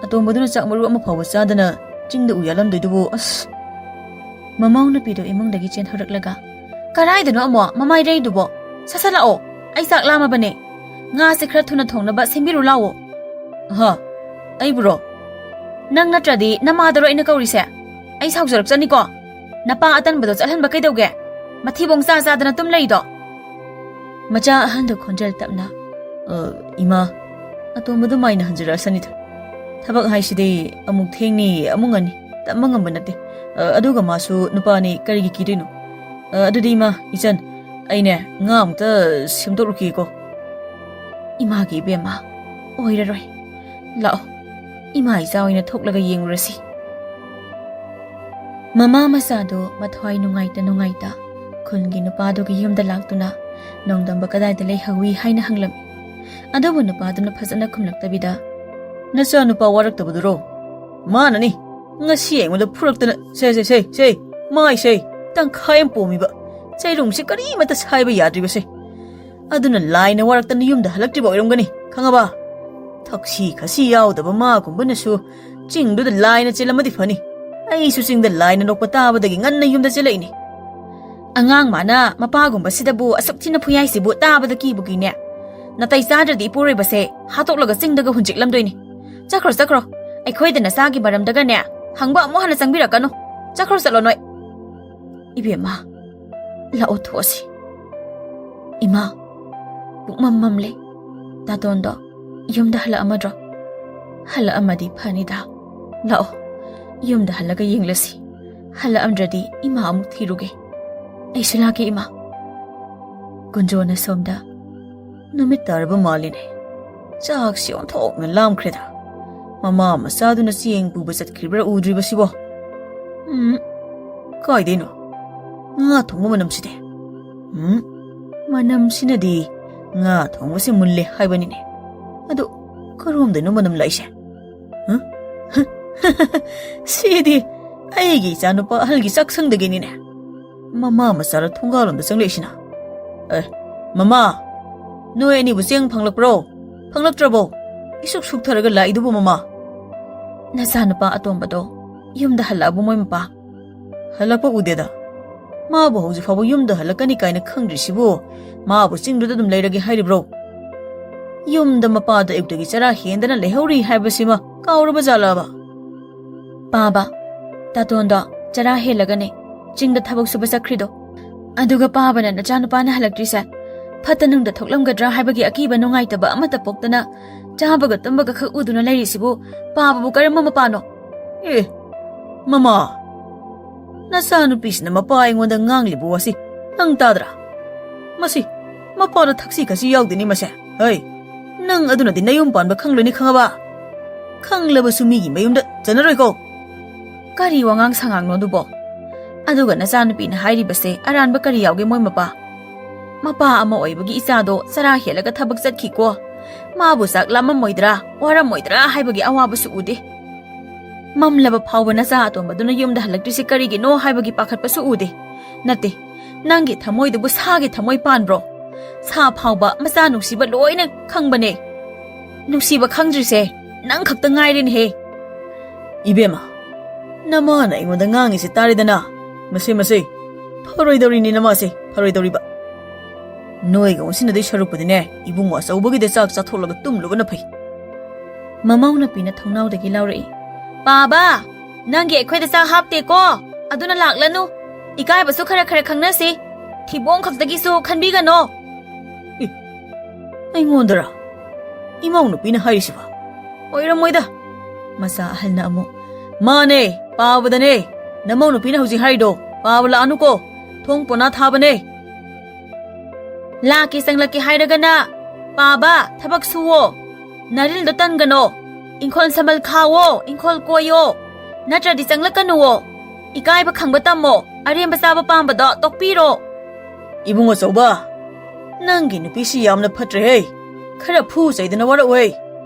atombaduna chak maru ama phauba chadana chingda uyalam doidubu as mamong nupido imongdagi chen horaklaga karaidano amo mamai reidubo sasalao ai chak lama bane nga se khra thuna thongnaba sembiru lawo ha ai bro nang natradi namadaro ina kaurise ai saujrak chani ko napa atan bado chalhan ba kaidauge mathibong sa sa dana tum leido macha hando khonjal tapna ima atombadu maina hanjira sanita thabak haiside amuk thengni amungani tamangam banate aduga masu nupani karigi kidino adudi ima ichan ꯑꯩꯅꯦ ꯉꯥ ꯑꯃꯨꯛꯇ ꯁꯦꯝꯗꯣꯛꯂꯨꯈꯤꯀꯣ. 이마기 이베마 오이러로이 라오 이마 이자 오이나 톡라가 ꯌꯦꯡꯂꯨꯔꯁꯤ. ꯃꯃꯥ ꯃꯆꯥꯗꯨ ꯃꯊ꯭ꯋꯥꯏ ꯅꯨꯡꯉꯥꯏꯇ ꯈꯨꯟꯒꯤ ꯅꯨꯄꯥꯗꯨꯒꯤ ꯌꯨꯝꯗ ꯂꯥꯛꯇꯨꯅ ꯅꯣꯡꯗꯝꯕ ꯀꯗꯥꯏꯗ ꯂꯩꯍꯧꯏ ꯍꯥꯏꯅ ꯍꯪꯂꯝꯃꯤ. ꯑꯗꯨꯕꯨ ꯅꯨꯄꯥꯗꯨꯅ ꯐꯖꯅ ꯈꯨꯝꯂꯛꯇꯕꯤꯗ ꯅꯆꯥ ꯅꯨꯄꯥ ꯋꯥꯔꯛꯇꯕꯗꯨꯔꯣ? ꯃꯥꯅꯅꯤ ꯉꯁꯤ ꯑꯩꯉꯣꯟꯗ ꯐꯨꯔꯛꯇꯅ ꯁꯦ ꯃꯥꯏꯁꯦ ꯇꯪꯈꯥꯏ ꯑꯃ ꯄꯣꯝꯃꯤꯕ ꯆꯩꯔꯨꯡꯁꯤ ꯀꯔꯤꯃꯠꯇ ꯁꯥꯏꯕ ꯌꯥꯗ꯭ꯔꯤꯕꯁꯦ. ꯑꯗꯨꯅ ꯂꯥꯏꯅ ꯋꯥꯔꯛꯇꯅ ꯌꯨꯝꯗ ꯍꯜꯂꯛꯇ꯭ꯔꯤꯕ ꯑꯣꯏꯔꯝꯒꯅꯤ ꯈꯪꯉꯕ. ꯊꯛꯁꯤ ꯈꯥꯁꯤ ꯌꯥꯎꯗꯕ ꯃꯥꯒꯨꯝꯕꯅꯁꯨ ꯆꯤꯡꯗꯨꯗ ꯂꯥꯏꯅ ꯆꯦꯜꯂꯝꯃꯗꯤ ꯐꯅꯤ. ꯑꯩꯁꯨ ꯆꯤꯡꯗ ꯂꯥꯏꯅ ꯅꯣꯛꯄ ꯇꯥꯕꯗꯒꯤ ꯉꯟꯅ ꯌꯨꯝꯗ ꯆꯦꯜꯂꯛꯏꯅꯤ. ꯑꯉꯥꯡ ꯃꯥꯅ ꯃꯄꯥꯒꯨꯝꯕꯁꯤꯗꯕꯨ ꯑꯁꯨꯛ ꯊꯤꯅ ꯐꯨꯌꯥꯏꯁꯤꯕꯨ ꯇꯥꯕꯗ ꯀꯤꯕꯨ ꯀꯤꯅꯦ. ꯅꯥꯇꯩ ꯆꯥꯗ꯭ꯔꯗꯤ ꯏꯄꯨꯔꯣꯏꯕꯁꯦ ꯍꯥꯠꯇꯣꯛꯂꯒ ꯆꯤꯡꯗꯒ ꯍꯨꯟꯖꯤꯛꯂꯝꯗꯣꯏꯅꯤ. ꯆꯠꯈ꯭ꯔꯣ ꯑꯩꯈꯣꯏꯗ ꯅꯆꯥꯒꯤ ꯃꯔꯝꯗꯒꯅꯦ ꯍꯪꯕ ꯑꯃꯨꯛ ꯍꯟꯅ ꯆꯪꯕꯤꯔꯛꯀꯅꯨ. ꯆꯠꯂꯣ ꯅꯣꯏ. 이베마 라오 토시 이마 북맘맘레 다돈도 욤다 할라아마드로 할라아마디 파니다. 라오 욤다 할라가 잉글시 할라암드라디 이마 아묵 티루게 ꯑꯩꯁꯨ ꯂꯥꯛꯀꯦ ꯏꯃꯥ. ꯀꯨꯟꯖꯣꯅ ꯁꯣꯝꯗ ꯅꯨꯃꯤꯠ ꯇꯥꯔꯕ ꯃꯥꯜꯂꯤꯅꯦ. ꯆꯥꯛꯁꯤ ꯑꯣꯟꯊꯣꯛꯅ ꯂꯥꯝꯈ꯭ꯔꯦꯗ. ꯃꯃꯥ ꯃꯆꯥꯗꯨꯅ ꯆꯦꯡ ꯄꯨꯕ ꯆꯠꯈ꯭ꯔꯤꯕ꯭ꯔꯥ ꯎꯗ꯭ꯔꯤꯕꯁꯤꯕꯣ? ꯀꯥꯏꯗꯩꯅꯣ ꯉꯥ ꯊꯣꯡꯕ ꯃꯅꯝꯁꯤꯗꯤ? ꯃꯅꯝꯁꯤꯅꯗꯤ ꯉꯥ ꯊꯣꯡꯕꯁꯤ ꯃꯨꯜꯂꯦ ꯍꯥꯏꯕꯅꯤꯅꯦ. ꯑꯗꯨ ꯀꯔꯣꯝꯗꯩꯅꯣ ꯃꯅꯝ ꯂꯥꯛꯏꯁꯦ? ꯁꯤꯗꯤ ꯑꯩꯒꯤ ꯏꯆꯥꯅꯨꯄꯥ ꯑꯍꯜꯒꯤ ꯆꯥꯛꯁꯪꯗꯒꯤꯅꯤꯅꯦ. ꯃꯃꯥ ꯃꯆꯥꯔ ꯊꯣꯡꯒꯥꯜꯂꯣꯝꯗ ꯆꯪꯂꯛꯏꯁꯤꯅ? ꯃꯃꯥ, ꯅꯣꯏ ꯑꯅꯤꯕꯨ ꯆꯦꯡ ꯐꯪꯂꯛꯄ꯭ꯔꯣ? ꯐꯪꯂꯛꯇ꯭ꯔꯕꯣ? 이쑥 쑥ꯊꯔꯒ ꯂꯥꯛꯏꯗꯨꯕꯨ ꯃꯃꯥ? ꯅꯆꯥꯅꯨꯄꯥ ꯑꯇꯣꯝꯕꯗꯣ ꯌꯨꯝꯗ ꯍꯜꯂꯛꯑꯕꯣ ꯃꯣꯏ ꯃꯄꯥ? ꯍꯜꯂꯛꯄ ꯎꯗꯦꯗ. 마부 ꯍꯧꯖꯤꯛ ꯐꯥꯎꯕ ꯌꯨꯝꯗ ꯍꯜꯂꯛꯀꯅꯤ ꯀꯥꯏꯅ ꯈꯪꯗ꯭ꯔꯤꯁꯤꯕꯨ 마부 ꯆꯤꯡꯗꯨꯗ ꯑꯗꯨꯝ ꯂꯩꯔꯒꯦ ꯍꯥꯏꯔꯤꯕ꯭ꯔꯣ? ꯌꯨꯝꯗ ꯃꯄꯥꯗ ꯑꯌꯨꯛꯇꯒꯤ ꯆꯔꯥ ꯍꯦꯟꯗꯅ ꯂꯩꯍꯧꯔꯤ ꯍꯥꯏꯕꯁꯤꯃ ꯀꯥꯎꯔꯕ ꯖꯥꯠꯂꯕ? ꯄꯥꯕ, ꯇꯥꯇꯣꯟꯗꯣ ꯆꯔꯥ ꯍꯦꯜꯂꯒꯅꯦ ꯆꯤꯡꯗ ꯊꯕꯛ ꯁꯨꯕ ꯆꯠꯈ꯭ꯔꯤꯗꯣ. ꯑꯗꯨꯒ ꯄꯥꯕꯅ ꯅꯆꯥꯅꯨꯄꯥꯅ ꯍꯜꯂꯛꯇ꯭ꯔꯤꯁꯦ ꯐꯠꯇ ꯅꯨꯡꯗ ꯊꯣꯛꯂꯝꯒꯗ꯭ꯔꯥ ꯍꯥꯏꯕꯒꯤ ꯑꯀꯤꯕ ꯅꯨꯡꯉꯥꯏꯇꯕ ꯑꯃꯠꯇ ꯄꯣꯛꯇꯅ ꯆꯥꯕꯒ ꯇꯨꯝꯕꯒ ꯈꯛ ꯎꯗꯨꯅ ꯂꯩꯔꯤꯁꯤꯕꯨ ꯄꯥꯕꯕꯨ ꯀꯔꯝꯕ ꯃꯄꯥꯅꯣ? ꯃꯃꯥ, ꯅꯆꯥꯅꯨꯄꯤꯁꯤꯅ ꯃꯄꯥ ꯑꯩꯉꯣꯟꯗ ꯉꯥꯡꯂꯤꯕ ꯋꯥꯁꯤ ꯅꯪ ꯇꯥꯗ꯭ꯔꯥ? ꯃꯁꯤ ꯃꯄꯥꯗ ꯊꯛꯁꯤ ꯈꯥꯁꯤ ꯌꯥꯎꯗꯦꯅꯤ ꯃꯁꯦ. ꯅꯪ ꯑꯗꯨꯅꯗꯤ ꯅꯌꯨꯝ ꯄꯥꯟꯕ ꯈꯪꯂꯣꯏꯅꯤ ꯈꯪꯉꯕ? ꯈꯪꯂꯕꯁꯨ ꯃꯤꯒꯤ ꯃꯌꯨꯝꯗ ꯆꯠꯅꯔꯣꯏꯀꯣ. ꯀꯔꯤ ꯋꯥꯉꯥꯡ ꯁꯉꯥꯡꯅꯣ ꯑꯗꯨꯕꯣ? ꯑꯗꯨꯒ ꯅꯆꯥꯅꯨꯄꯤꯅ ꯍꯥꯏꯔꯤꯕꯁꯦ ꯑꯔꯥꯟꯕ ꯀꯔꯤ ꯌꯥꯎꯒꯦ ꯃꯣꯏ ꯃꯄꯥ? ꯃꯄꯥ ꯑꯃ ꯑꯣꯏꯕꯒꯤ ꯏꯆꯥꯗꯣ ꯆꯔꯥ ꯍꯦꯜꯂꯒ ꯊꯕꯛ ꯆꯠꯈꯤꯀꯣ. ꯃꯥꯕꯨ ꯆꯥꯛ ꯂꯥꯝꯃꯝꯃꯣꯏꯗ꯭ꯔꯥ ꯋꯥꯔꯝꯃꯣꯏꯗ꯭ꯔꯥ ꯍꯥꯏꯕꯒꯤ ꯑꯋꯥꯕꯁꯨ ꯎꯗꯦ. ꯃꯝꯂꯕ ꯐꯥꯎꯕ ꯅꯆꯥ ꯑꯇꯣꯝꯕꯗꯨꯅ ꯌꯨꯝꯗ ꯍꯜꯂꯛꯇ꯭ꯔꯤꯁꯤ ꯀꯔꯤꯒꯤꯅꯣ ꯍꯥꯏꯕꯒꯤ ꯄꯥꯈꯠꯄꯁꯨ ꯎꯗꯦ. ꯅꯠꯇꯦ, ꯅꯪꯒꯤ ꯊꯃꯣꯏꯗꯨꯕꯨ ꯁꯥꯒꯤ ꯊꯃꯣꯏ ꯄꯥꯟꯕ꯭ꯔꯣ? ꯁꯥ ꯐꯥꯎꯕ ꯃꯆꯥ ꯅꯨꯡꯁꯤꯕ ꯂꯣꯏꯅ ꯈꯪꯕꯅꯦ. ꯅꯨꯡꯁꯤꯕ ꯈꯪꯗ꯭ꯔꯤꯁꯦ ꯅꯪ ꯈꯛꯇ ꯉꯥꯏꯔꯦꯅꯦꯍꯦ. 이베마, 나마나 ꯑꯩꯉꯣꯟꯗ ꯉꯥꯡꯉꯤꯁꯤ ꯇꯥꯔꯦꯗꯅ. ꯃꯁꯤ ꯐꯔꯣꯏꯗꯧꯔꯤꯅꯤ ꯅꯃꯥꯁꯦ, ꯐꯔꯣꯏꯗꯧꯔꯤꯕ. ꯅꯣꯏꯒ ꯑꯣꯟꯁꯤꯟꯅꯗꯣꯏ ꯁꯔꯨꯛꯄꯨꯗꯤꯅꯦ ꯏꯕꯨꯡꯉꯣ ꯑꯆꯧꯕꯒꯤꯗ ꯆꯥꯛ ꯆꯥꯊꯣꯛꯂꯒ ꯇꯨꯝꯂꯨꯕꯅ ꯐꯩ. ꯃꯃꯧ ꯅꯨꯄꯤꯅ ꯊꯣꯡꯅꯥꯎꯗꯒꯤ ꯂꯥꯎꯔꯛꯏ. ꯄꯥꯕ, ꯅꯪꯒꯤ ꯑꯩꯈꯣꯏꯗ ꯆꯥꯛ ꯍꯥꯞꯇꯦꯀꯣ. ꯑꯗꯨꯅ ꯂꯥꯛꯂꯅꯨ. ꯏꯀꯥꯏꯕꯁꯨ ꯈꯔ ꯈꯪꯅꯁꯤ. ꯊꯤꯕꯣꯡ ꯈꯛꯇꯒꯤꯁꯨ ꯈꯟꯕꯤꯒꯅꯣ. ꯑꯩꯉꯣꯟꯗꯔꯥ ꯏꯃꯧ ꯅꯨꯄꯤꯅ ꯍꯥꯏꯔꯤꯁꯤꯕ? ꯑꯣꯏꯔꯝꯃꯣꯏꯗ. ꯃꯆꯥ ꯑꯍꯜꯅ ꯑꯃꯨꯛ, ꯃꯥꯅꯦ, ꯄꯥꯕꯗꯅꯦ. ꯅꯃꯧ ꯅꯨꯄꯤꯅ ꯍꯧꯖꯤꯛ ꯍꯥꯏꯔꯤꯗꯣ. ꯄꯥꯕ ꯂꯥꯛꯑꯅꯨꯀꯣ. ꯊꯣꯡ ꯄꯣꯅꯥ ꯊꯥꯕꯅꯦ. ꯂꯥꯛꯀꯦ ꯆꯪꯂꯛꯀꯦ ꯍꯥꯏꯔꯒꯅ ꯄꯥꯕ ꯊꯕꯛ ꯁꯨꯋꯣ. ꯅꯔꯤꯜꯗꯣ ꯇꯟꯒꯅꯣ. ꯏꯪꯈꯣꯜ ꯁꯝꯕꯜ ꯈꯥꯋꯣ, ꯏꯪꯈꯣꯜ ꯀꯣꯏꯌꯣ. ꯅꯠꯇ꯭ꯔꯗꯤ ꯆꯪꯂꯛꯀꯅꯨꯋꯣ. ꯏꯀꯥꯏꯕ ꯈꯪꯕ ꯇꯝꯃꯣ. ꯑꯔꯦꯝꯕ ꯆꯥꯕ ꯄꯥꯝꯕꯗꯣ ꯇꯣꯛꯄꯤꯔꯣ. ꯏꯕꯨꯡ ꯑꯆꯧꯕ, ꯅꯪꯒꯤ ꯅꯨꯄꯤꯁꯤ ꯌꯥꯝꯅ ꯐꯠꯇ꯭ꯔꯦꯍꯦ. ꯈꯔ ꯐꯨ ꯆꯩꯗꯅ ꯋꯥꯔꯛꯑꯣꯍꯦ.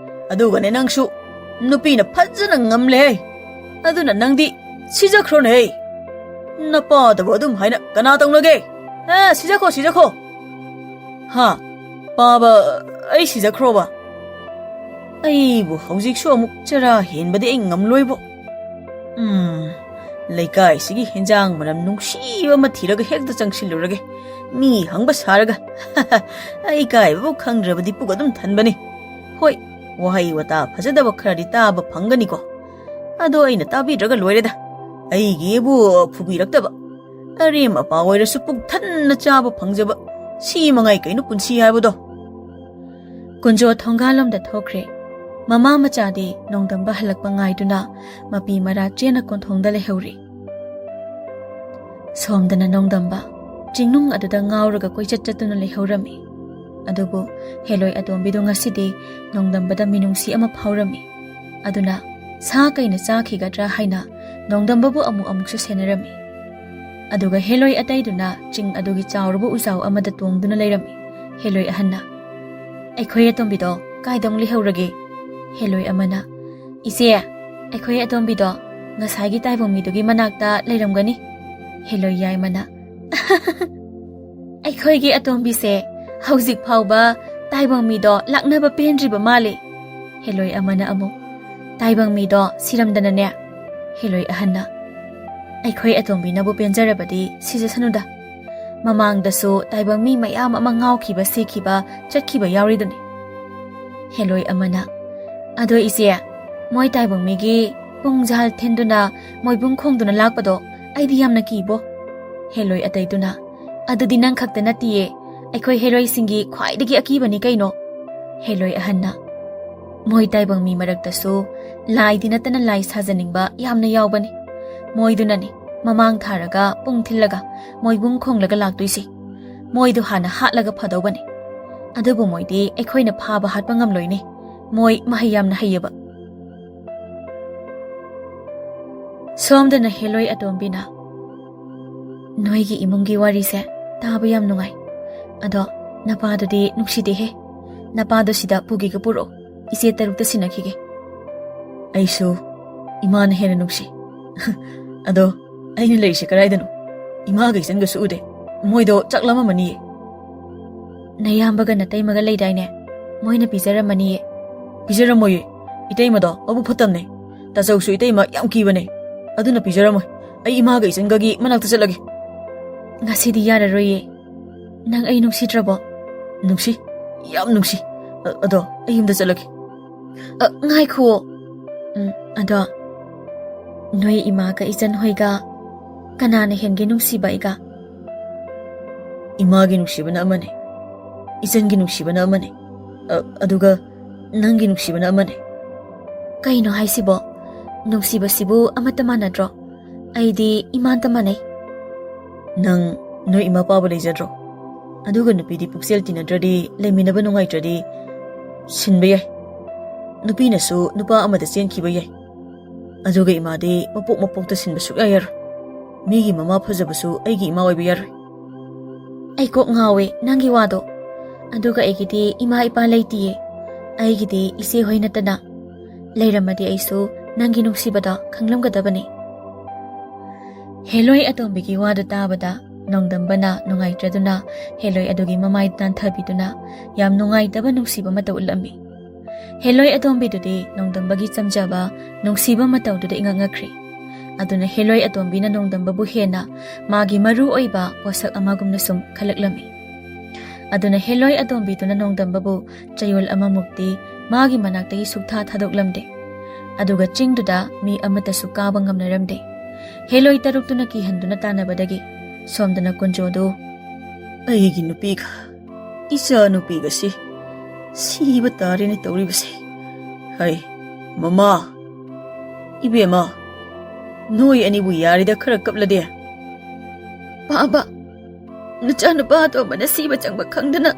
ꯑꯗꯨꯒꯅꯦ ꯅꯪꯁꯨ ꯅꯨꯄꯤꯅ ꯐꯖꯅ ꯉꯝꯂꯦꯍꯦ. ꯑꯗꯨꯅ ꯅꯪꯗꯤ ꯁꯤꯖꯈ꯭ꯔꯣꯅꯦꯍꯦ. ꯅꯄꯥꯗꯕꯨ ꯑꯗꯨꯝ ꯍꯥꯏꯅ ꯀꯅꯥ ꯇꯧꯅꯒꯦ? ꯁꯤꯖꯈꯣ. ꯄꯥꯕ, ꯑꯩ ꯁꯤꯖꯈ꯭ꯔꯣꯕ? ꯑꯩꯕꯨ ꯍꯧꯖꯤꯛꯁꯨ ꯑꯃꯨꯛ ꯆꯔꯥ ꯍꯦꯟꯕꯗꯤ ꯑꯩ ꯉꯝꯂꯣꯏꯕꯣ. ꯂꯩꯀꯥꯏꯁꯤꯒꯤ ꯍꯦꯟꯖꯥꯡ ꯃꯅꯝ ꯅꯨꯡꯁꯤꯕ ꯑꯃ ꯊꯤꯔꯒ ꯍꯦꯛꯇ ꯆꯪꯁꯤꯜꯂꯨꯔꯒꯦ. ꯃꯤ ꯍꯪꯕ ꯁꯥꯔꯒ. ꯑꯩ ꯏꯀꯥꯏꯕꯕꯨ ꯈꯪꯗ꯭ꯔꯕꯗꯤ ꯄꯨꯛ ꯑꯗꯨꯝ ꯊꯟꯕꯅꯤ. ꯍꯣꯏ, ꯋꯥꯍꯩ ꯋꯥꯇꯥ ꯐꯖꯗꯕ ꯈꯔꯗꯤ ꯇꯥꯕ ꯐꯪꯒꯅꯤꯀꯣ. ꯑꯗꯣ ꯑꯩꯅ ꯇꯥꯕꯤꯗ꯭ꯔꯒ ꯂꯣꯏꯔꯦꯗ. ꯑꯩꯒꯤꯕꯨ ꯐꯨꯕꯤꯔꯛꯇꯕ. ꯑꯔꯦꯝ ꯑꯄꯥ ꯑꯣꯏꯔꯁꯨ ꯄꯨꯛ ꯊꯟꯅ ꯆꯥꯕ ꯐꯪꯖꯕ. ꯁꯤ ꯃꯉꯥꯏ ꯀꯩꯅꯣ ꯄꯨꯟꯁꯤ ꯍꯥꯏꯕꯗꯣ. ꯀꯨꯟꯖꯣ ꯊꯣꯡꯒꯥꯜꯂꯣꯝꯗ ꯊꯣꯛꯈ꯭ꯔꯦ. ꯃꯃꯥ ꯃꯆꯥꯗꯤ ꯅꯣꯡꯗꯝꯕ ꯍꯜꯂꯛꯄ ꯉꯥꯏꯗꯨꯅ ꯃꯄꯤ ꯃꯔꯥ ꯆꯦꯅ ꯀꯣꯟꯊꯣꯡꯗ ꯂꯩꯍꯧꯔꯤ. ꯁꯣꯝꯗꯅ ꯅꯣꯡꯗꯝꯕ ꯆꯤꯡꯅꯨꯡ ꯑꯗꯨꯗ ꯉꯥꯎꯔꯒ ꯀꯣꯏꯆꯠ ꯆꯠꯇꯨꯅ ꯂꯩꯍꯧꯔꯝꯃꯤ꯫ ꯑꯗꯨꯕꯨ ꯍꯦꯂꯣꯏ ꯑꯇꯣꯝꯕꯤꯗꯣ ꯉꯁꯤꯗꯤ ꯅꯣꯡꯗꯝꯕꯗ ꯃꯤꯅꯨꯡꯁꯤ ꯑꯃ ꯐꯥꯎꯔꯝꯃꯤ꯫ ꯑꯗꯨꯅ ꯁꯥ ꯀꯩꯅ ꯆꯥꯈꯤꯒꯗ꯭ꯔꯥ ꯍꯥꯏꯅ ꯅꯣꯡꯗꯝꯕꯕꯨ ꯑꯃꯨꯛꯁꯨ ꯁꯦꯟꯅꯔꯝꯃꯤ꯫ ꯑꯗꯨꯒ ꯍꯦꯂꯣꯏ ꯑꯇꯩꯗꯨꯅ ꯆꯤꯡ ꯑꯗꯨꯒꯤ ꯆꯥꯎꯔꯕ ꯎꯖꯥꯎ ꯑꯃꯗ ꯇꯣꯡꯗꯨꯅ ꯂꯩꯔꯝꯃꯤ꯫ ꯍꯦꯂꯣꯏ ꯑꯍꯟꯅ "ꯑꯩꯈꯣꯏ ꯑꯇꯣꯝꯕꯤꯗꯣ ꯀꯥꯏꯗ ꯑꯃꯨꯛ ꯂꯩꯍꯧꯔꯒꯦ?" ꯍꯦꯂꯣꯏ ꯑꯃꯅ "ꯏꯆꯦ, ꯑꯩꯈꯣꯏ ꯑꯇꯣꯝꯕꯤꯗꯣ ꯉꯁꯥꯏꯒꯤ ꯇꯥꯏꯕꯪ ꯃꯤꯗꯨꯒꯤ ꯃꯅꯥꯛꯇ ꯂꯩꯔꯝꯒꯅꯤ." ꯍꯦꯂꯣꯏ ꯌꯥꯏꯃꯅ "ꯑꯩꯈꯣꯏꯒꯤ ꯑꯇꯣꯝꯕꯤꯁꯦ ꯍꯧꯖꯤꯛ ꯐꯥꯎꯕ ꯇꯥꯏꯕꯪ ꯃꯤꯗꯣ ꯂꯥꯛꯅꯕ ꯄꯦꯟꯗ꯭ꯔꯤꯕ ꯃꯥꯜꯂꯤ." ꯍꯦꯂꯣꯏ ꯑꯃꯅ ꯑꯃꯨꯛ "ꯇꯥꯏꯕꯪ ꯃꯤꯗꯣ ꯁꯤꯔꯝꯗꯅꯅꯦ." ꯍꯦꯂꯣꯏ ꯑꯍꯟꯅ "ꯑꯩꯈꯣꯏ ꯑꯇꯣꯝꯕꯤꯅꯕꯨ ꯄꯦꯟꯖꯔꯕꯗꯤ ꯁꯤꯖꯁꯅꯨꯗ. ꯃꯃꯥꯡꯗꯁꯨ ꯇꯥꯏꯕꯪ ꯃꯤ ꯃꯌꯥꯝ ꯑꯃ ꯉꯥꯎꯈꯤꯕ ꯁꯤꯈꯤꯕ ꯆꯠꯈꯤꯕ ꯌꯥꯎꯔꯤꯗꯨꯅꯤ." ꯍꯦꯂꯣꯏ ꯑꯃꯅ "ꯑꯗꯣ ꯏꯆꯦ, ꯃꯣꯏ ꯇꯥꯏꯕꯪ ꯃꯤꯒꯤ ꯄꯨꯡꯖꯥꯜ ꯊꯤꯟꯗꯨꯅ ꯃꯣꯏꯕꯨꯡ ꯈꯣꯡꯗꯨꯅ ꯂꯥꯛꯄꯗꯣ ꯑꯩꯗꯤ ꯌꯥꯝꯅ ꯀꯤꯕꯣ." ꯍꯦꯂꯣꯏ ꯑꯇꯩꯗꯨꯅ "ꯑꯗꯨꯗꯤ ꯅꯪ ꯈꯛꯇ ꯅꯠꯇꯤꯌꯦ, ꯑꯩꯈꯣꯏ ꯍꯦꯂꯣꯏꯁꯤꯡꯒꯤ ꯈ꯭ꯋꯥꯏꯗꯒꯤ ꯑꯀꯤꯕꯅꯤ ꯀꯩꯅꯣ." ꯍꯦꯂꯣꯏ ꯑꯍꯟꯅ "ꯃꯣꯏ ꯇꯥꯏꯕꯪ ꯃꯤ ꯃꯔꯛꯇꯁꯨ ꯂꯥꯏꯗꯤ ꯅꯠꯇꯅ ꯂꯥꯏ ꯁꯥꯖꯅꯤꯡꯕ ꯌꯥꯝꯅ ꯌꯥꯎꯕꯅꯤ. ꯃꯣꯏꯗꯨꯅꯅꯤ ꯃꯃꯥꯡ ꯊꯥꯔꯒ ꯄꯨꯡ ꯊꯤꯜꯂꯒ ꯃꯣꯏꯕꯨꯡ ꯈꯣꯡꯂꯒ ꯂꯥꯛꯇꯣꯏꯁꯤ. ꯃꯣꯏꯗꯨ ꯍꯥꯟꯅ ꯍꯥꯠꯂꯒ ꯐꯗꯧꯕꯅꯤ. ꯑꯗꯨꯕꯨ ꯃꯣꯏꯗꯤ ꯑꯩꯈꯣꯏꯅ ꯐꯥꯕ ꯍꯥꯠꯄ ꯉꯝꯂꯣꯏꯅꯦ. ꯃꯣꯏ ꯃꯍꯩ ꯌꯥꯝꯅ ꯍꯩꯌꯦꯕ." ꯁꯣꯝꯗꯅ ꯍꯦꯂꯣꯏ ꯑꯇꯣꯝꯕꯤꯅ "ꯅꯣꯏꯒꯤ ꯏꯃꯨꯡꯒꯤ ꯋꯥꯔꯤꯁꯦ ꯇꯥꯕ ꯌꯥꯝ ꯅꯨꯡꯉꯥꯏ. ꯑꯗꯣ ꯅꯄꯥꯗꯨꯗꯤ ꯅꯨꯡꯁꯤꯗꯦꯍꯦ. ꯅꯄꯥꯗꯣ ꯁꯤꯗ ꯄꯨꯒꯦꯒ ꯄꯨꯔꯛꯑꯣ. ꯏꯆꯦ ꯇꯔꯨꯛꯇ ꯁꯤꯟꯅꯈꯤꯒꯦ." "ꯑꯩꯁꯨ ꯏꯃꯥꯅ ꯍꯦꯟꯅ ꯅꯨꯡꯁꯤ. ꯑꯗꯣ ꯑꯩꯅ ꯂꯩꯔꯤꯁꯦ ꯀꯗꯥꯏꯗꯅꯣ? ꯏꯃꯥꯒ ꯏꯆꯟꯒꯁꯨ ꯎꯗꯦ. ꯃꯣꯏꯗꯣ ꯆꯥꯛ ꯂꯥꯝꯃꯝꯃꯅꯤꯌꯦ." "ꯅꯌꯥꯝꯕꯒ ꯅꯇꯩꯃꯒ ꯂꯩꯗꯥꯏꯅꯦ? ꯃꯣꯏꯅ ꯄꯤꯖꯔꯝꯃꯅꯤꯌꯦ." "ꯄꯤꯖꯔꯝꯃꯣꯏꯌꯦ. ꯏꯇꯩꯃꯗꯣ ꯃꯕꯨꯛ ꯐꯠꯇꯝꯅꯦ. ꯇꯥꯆꯧꯁꯨ ꯏꯇꯩꯃ ꯌꯥꯝ ꯀꯤꯕꯅꯦ. ꯑꯗꯨꯅ ꯄꯤꯖꯔꯝꯃꯣꯏ. ꯑꯩ ꯏꯃꯥꯒ ꯏꯆꯟꯒꯒꯤ ꯃꯅꯥꯛꯇ ꯆꯠꯂꯒꯦ." "ꯉꯁꯤꯗꯤ ꯌꯥꯔꯔꯣꯏꯌꯦ. ꯅꯪ ꯑꯩ ꯅꯨꯡꯁꯤꯗ꯭ꯔꯕꯣ?" "ꯅꯨꯡꯁꯤ. ꯌꯥꯝ ꯅꯨꯡꯁꯤ. ꯑꯗꯣ ꯑꯩ ꯌꯨꯝꯗ ꯆꯠꯂꯒꯦ." "ꯉꯥꯏꯈꯨꯑꯣ. ꯑꯗꯣ ꯅꯣꯏ ꯏꯃꯥꯒ ꯏꯆꯟ ꯍꯣꯏꯒ ꯀꯅꯥꯅ ꯍꯦꯟꯒꯦ ꯅꯨꯡꯁꯤꯕ ꯑꯩꯒ?" "ꯏꯃꯥꯒꯤ ꯅꯨꯡꯁꯤꯕꯅ ꯑꯃꯅꯦ. ꯏꯆꯟꯒꯤ ꯅꯨꯡꯁꯤꯕꯅ ꯑꯃꯅꯦ. ꯑꯗꯨꯒ ꯅꯪꯒꯤ ꯅꯨꯡꯁꯤꯕꯅ ꯑꯃꯅꯦ." "ꯀꯩꯅꯣ ꯍꯥꯏꯁꯤꯕꯣ? ꯅꯨꯡꯁꯤꯕꯁꯤꯕꯨ ꯑꯃꯠꯇ ꯃꯥꯟꯅꯗ꯭ꯔꯣ? ꯑꯩꯗꯤ ꯏꯃꯥꯟꯇ ꯃꯥꯟꯅꯩ." "ꯅꯪ ꯅꯣꯏ ꯏꯃꯥ ꯄꯥꯕ ꯂꯩꯖꯗ꯭ꯔꯣ? ꯑꯗꯨꯒ ꯅꯨꯄꯤꯗꯤ ꯄꯨꯛꯆꯦꯜ ꯇꯤꯟꯅꯗ꯭ꯔꯗꯤ ꯂꯩꯃꯤꯟꯅꯕ ꯅꯨꯡꯉꯥꯏꯇ꯭ꯔꯗꯤ ꯁꯤꯟꯕ ꯌꯥꯏ. ꯅꯨꯄꯤꯅꯁꯨ ꯅꯨꯄꯥ ꯑꯃꯗ ꯆꯦꯟꯈꯤꯕ ꯌꯥꯏ. ꯑꯗꯨꯒ ꯏꯃꯥꯗꯤ ꯃꯄꯣꯛꯇ ꯁꯤꯟꯕ ꯁꯨꯛꯌꯥ ꯌꯥꯔꯣꯏ. ꯃꯤꯒꯤ ꯃꯃꯥ ꯐꯖꯕꯁꯨ ꯑꯩꯒꯤ ꯏꯃꯥ ꯑꯣꯏꯕ ꯌꯥꯔꯣꯏ." "ꯑꯩ ꯀꯣꯛ ꯉꯥꯎꯋꯦ ꯅꯪꯒꯤ ꯋꯥꯗꯣ. ꯑꯗꯨꯒ ꯑꯩꯒꯤꯗꯤ ꯏꯃꯥ ꯏꯄꯥ ꯂꯩꯇꯤꯌꯦ. ꯑꯩꯒꯤꯗꯤ ꯏꯆꯦ ꯍꯣꯏ ꯅꯠꯇꯅ. ꯂꯩꯔꯝꯃꯗꯤ ꯑꯩꯁꯨ ꯅꯪꯒꯤ ꯅꯨꯡꯁꯤꯕꯗ ꯈꯪꯂꯝꯒꯗꯕꯅꯤ." ꯍꯦꯂꯣꯏ ꯑꯇꯣꯝꯕꯤꯒꯤ ꯋꯥꯗꯨ ꯇꯥꯕꯗ ꯅꯣꯡꯗꯝꯕꯅ ꯅꯨꯡꯉꯥꯏꯇ꯭ꯔꯗꯨꯅ ꯍꯦꯂꯣꯏ ꯑꯗꯨꯒꯤ ꯃꯃꯥꯏ ꯅꯥꯟꯊꯕꯤꯗꯨꯅ ꯌꯥꯝ ꯅꯨꯡꯉꯥꯏꯇꯕ ꯅꯨꯡꯁꯤꯕ ꯃꯇꯧ ꯎꯠꯂꯝꯃꯤ꯫ ꯍꯦꯂꯣꯏ ꯑꯇꯣꯝꯕꯤꯗꯨꯗꯤ ꯅꯣꯡꯗꯝꯕꯒꯤ ꯆꯝꯖꯕ ꯅꯨꯡꯁꯤꯕ ꯃꯇꯧꯗꯨꯗ ꯏꯉꯛ ꯉꯛꯈ꯭ꯔꯤ꯫ ꯑꯗꯨꯅ ꯍꯦꯂꯣꯏ ꯑꯇꯣꯝꯕꯤꯅ ꯅꯣꯡꯗꯝꯕꯕꯨ ꯍꯦꯟꯅ ꯃꯥꯒꯤ ꯃꯔꯨ ꯑꯣꯏꯕ ꯄꯣꯠꯁꯛ ꯑꯃꯒꯨꯝꯅ ꯁꯨꯝ ꯈꯜꯂꯛꯂꯝꯃꯤ꯫ ꯑꯗꯨꯅ ꯍꯦꯂꯣꯏ ꯑꯇꯣꯝꯕꯤꯗꯨꯅ ꯅꯣꯡꯗꯝꯕꯕꯨ ꯆꯌꯣꯜ ꯑꯃꯃꯨꯛꯇꯤ ꯃꯥꯒꯤ ꯃꯅꯥꯛꯇꯒꯤ ꯁꯨꯛꯊꯥ ꯊꯥꯗꯣꯛꯂꯝꯗꯦ꯫ ꯑꯗꯨꯒ ꯆꯤꯡꯗꯨꯗ ꯃꯤ ꯑꯃꯠꯇꯁꯨ ꯀꯥꯕ ꯉꯝꯅꯔꯝꯗꯦ꯫ ꯍꯦꯂꯣꯏ ꯇꯔꯨꯛꯇꯨꯅ ꯀꯤꯍꯟꯗꯨꯅ ꯇꯥꯟꯅꯕꯗꯒꯤ ꯁꯣꯝꯗꯅ ꯀꯨꯟꯖꯣꯗꯨ "ꯑꯩꯒꯤ ꯅꯨꯄꯤꯒ ꯏꯆꯥ ꯅꯨꯄꯤꯒꯁꯤ ꯁꯤꯕ ꯇꯥꯔꯦꯅꯦ ꯇꯧꯔꯤꯕꯁꯦ. ꯍꯩ ꯃꯃꯥ, ꯏꯕꯦꯝꯃ, ꯅꯣꯏ ꯑꯅꯤꯕꯨ ꯌꯥꯔꯤꯗ ꯈꯔ ꯀꯞꯂꯗꯤ." "ꯄꯥꯕ, ꯅꯆꯥꯅꯨꯄꯥ ꯑꯇꯣꯝꯕꯅ ꯁꯤꯕ ꯆꯪꯕ ꯈꯪꯗꯅ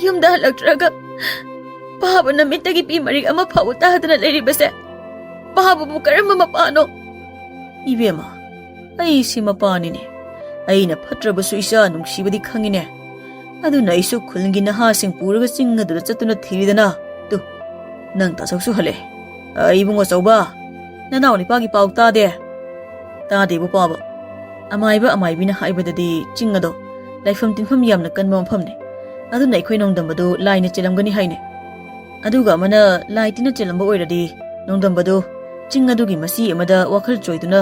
ꯌꯨꯝꯗ ꯍꯜꯂꯛꯇ꯭ꯔꯒ ꯄꯥꯕ ꯅꯨꯃꯤꯠꯇꯒꯤ ꯄꯤ ꯃꯔꯤꯛ ꯑꯃ ꯐꯥꯎꯕ ꯇꯥꯗꯅ ꯂꯩꯔꯤꯕꯁꯦ ꯄꯥꯕꯕꯨ ꯀꯔꯝꯕ ꯃꯄꯥꯅꯣ?" "ꯏꯕꯦꯝꯃ, ꯑꯩꯁꯤ ꯃꯄꯥꯅꯤꯅꯦ. ꯑꯩꯅ ꯐꯠꯇ꯭ꯔꯕꯁꯨ ꯏꯆꯥ ꯅꯨꯡꯁꯤꯕꯗꯤ ꯈꯪꯉꯤꯅꯦ. ꯑꯗꯨꯅ ꯑꯩꯁꯨ ꯈꯨꯜꯒꯤ ꯅꯍꯥꯁꯤꯡ ꯄꯨꯔꯒ ꯆꯤꯡ ꯑꯗꯨꯗ ꯆꯠꯇꯨꯅ ꯊꯤꯔꯤꯗꯅ. ꯇꯨ, ꯅꯪ ꯇꯥꯆꯧꯁꯨ ꯍꯜꯂꯛꯑꯦ. ꯏꯕꯨꯡꯉꯣ ꯆꯧꯕ, ꯅꯅꯥꯎ ꯅꯤꯄꯥꯒꯤ ꯄꯥꯎ ꯇꯥꯗꯦ?" "ꯇꯥꯗꯦꯕꯨ ꯄꯥꯕ. ꯑꯃꯥꯏꯕ ꯑꯃꯥꯏꯕꯤꯅ ꯍꯥꯏꯕꯗꯗꯤ ꯆꯤꯡ ꯑꯗꯣ ꯂꯥꯏꯐꯝ ꯇꯤꯟꯐꯝ ꯌꯥꯝꯅ ꯀꯟꯕ ꯃꯐꯝꯅꯦ. ꯑꯗꯨꯅ ꯑꯩꯈꯣꯏ ꯅꯣꯡꯗꯝꯕꯗꯨ ꯂꯥꯏꯅ ꯆꯦꯜꯂꯝꯒꯅꯤ ꯍꯥꯏꯅꯦ. ꯑꯗꯨꯒ ꯑꯃꯅ ꯂꯥꯏ ꯇꯤꯟꯅ ꯆꯦꯜꯂꯝꯕ ꯑꯣꯏꯔꯗꯤ ꯅꯣꯡꯗꯝꯕꯗꯨ ꯆꯤꯡ ꯑꯗꯨꯒꯤ ꯃꯆꯤ ꯑꯃꯗ ꯋꯥꯈꯜ ꯆꯣꯏꯗꯨꯅ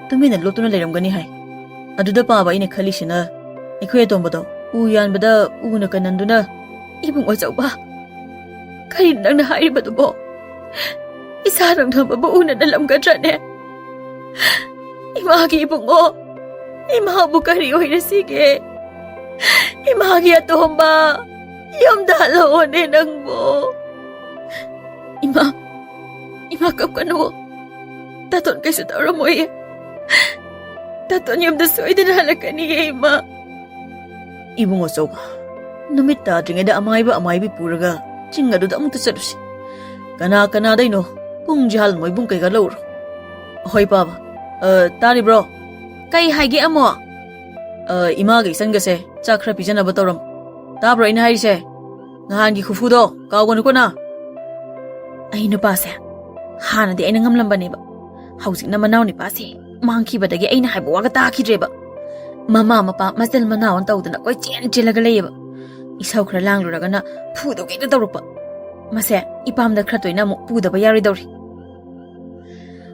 ꯇꯨꯃꯤꯟꯅ ꯂꯣꯠꯇꯨꯅ ꯂꯩꯔꯝꯒꯅꯤ ꯍꯥꯏ. ꯑꯗꯨꯗ ꯄꯥꯕ ꯑꯩꯅ ꯈꯜꯂꯤꯁꯤꯅ ꯑꯩꯈꯣꯏ ꯑꯇꯣꯝꯕꯗꯣ ꯎ ꯌꯥꯟꯕꯗ ꯎꯅ ꯀꯟꯅꯟꯗꯨꯅ..." "ꯏꯕꯨꯡꯉꯣ ꯆꯧꯕ, ꯀꯔꯤꯅꯣ ꯅꯪꯅ ꯍꯥꯏꯔꯤꯕꯗꯨꯕꯣ? ꯏꯆꯥ ꯅꯣꯡꯗꯝꯕꯕꯨ ꯎꯅ ꯅꯜꯂꯝꯒꯗ꯭ꯔꯅꯦ? ꯏꯃꯥꯒꯤ ꯏꯕꯨꯡꯉꯣ, ꯏꯃꯥꯕꯨ ꯀꯔꯤ ꯑꯣꯏꯔꯁꯤꯒꯦ? ꯏꯃꯥꯒꯤ ꯑꯇꯣꯝꯕ, ꯌꯨꯝꯗ ꯍꯜꯂꯛꯑꯣꯅꯦ ꯅꯪꯕꯨ." "ꯏꯃꯥ ꯀꯞꯀꯅꯨ. ꯇꯥꯇꯣꯟ ꯀꯩꯁꯨ ꯇꯧꯔꯝꯃꯣꯏꯌꯦ. ꯇꯥꯇꯣꯟ ꯌꯨꯝꯗ ꯁꯣꯏꯗꯅ ꯍꯜꯂꯛꯀꯅꯤꯌꯦ ꯏꯃꯥ." Ibungo Soba. Numit tadringeda amaibi puraga chingadu da amuta chalusi. Kana daino pung jahal moibung kay galaur. Hoy paba. Tari bro. Kay haigi amo. Imaga isan gase chakra pijana batoram. Tabro ina harise. Ngahan gi khufudo kawgonu ko na. Ay nupase. Hana di ay nangamlamba ba. Hausik na manaw ni pasi. Mangkibadagi ay nahay buwaga takidreba. Mama mapa masdal manaw ang tawda na ko'y chilagalayaba. Isaw kra lang luraga na pudo kayo na tawrupa. Mase, ipamda kratoy na mo puda ba yari dawri.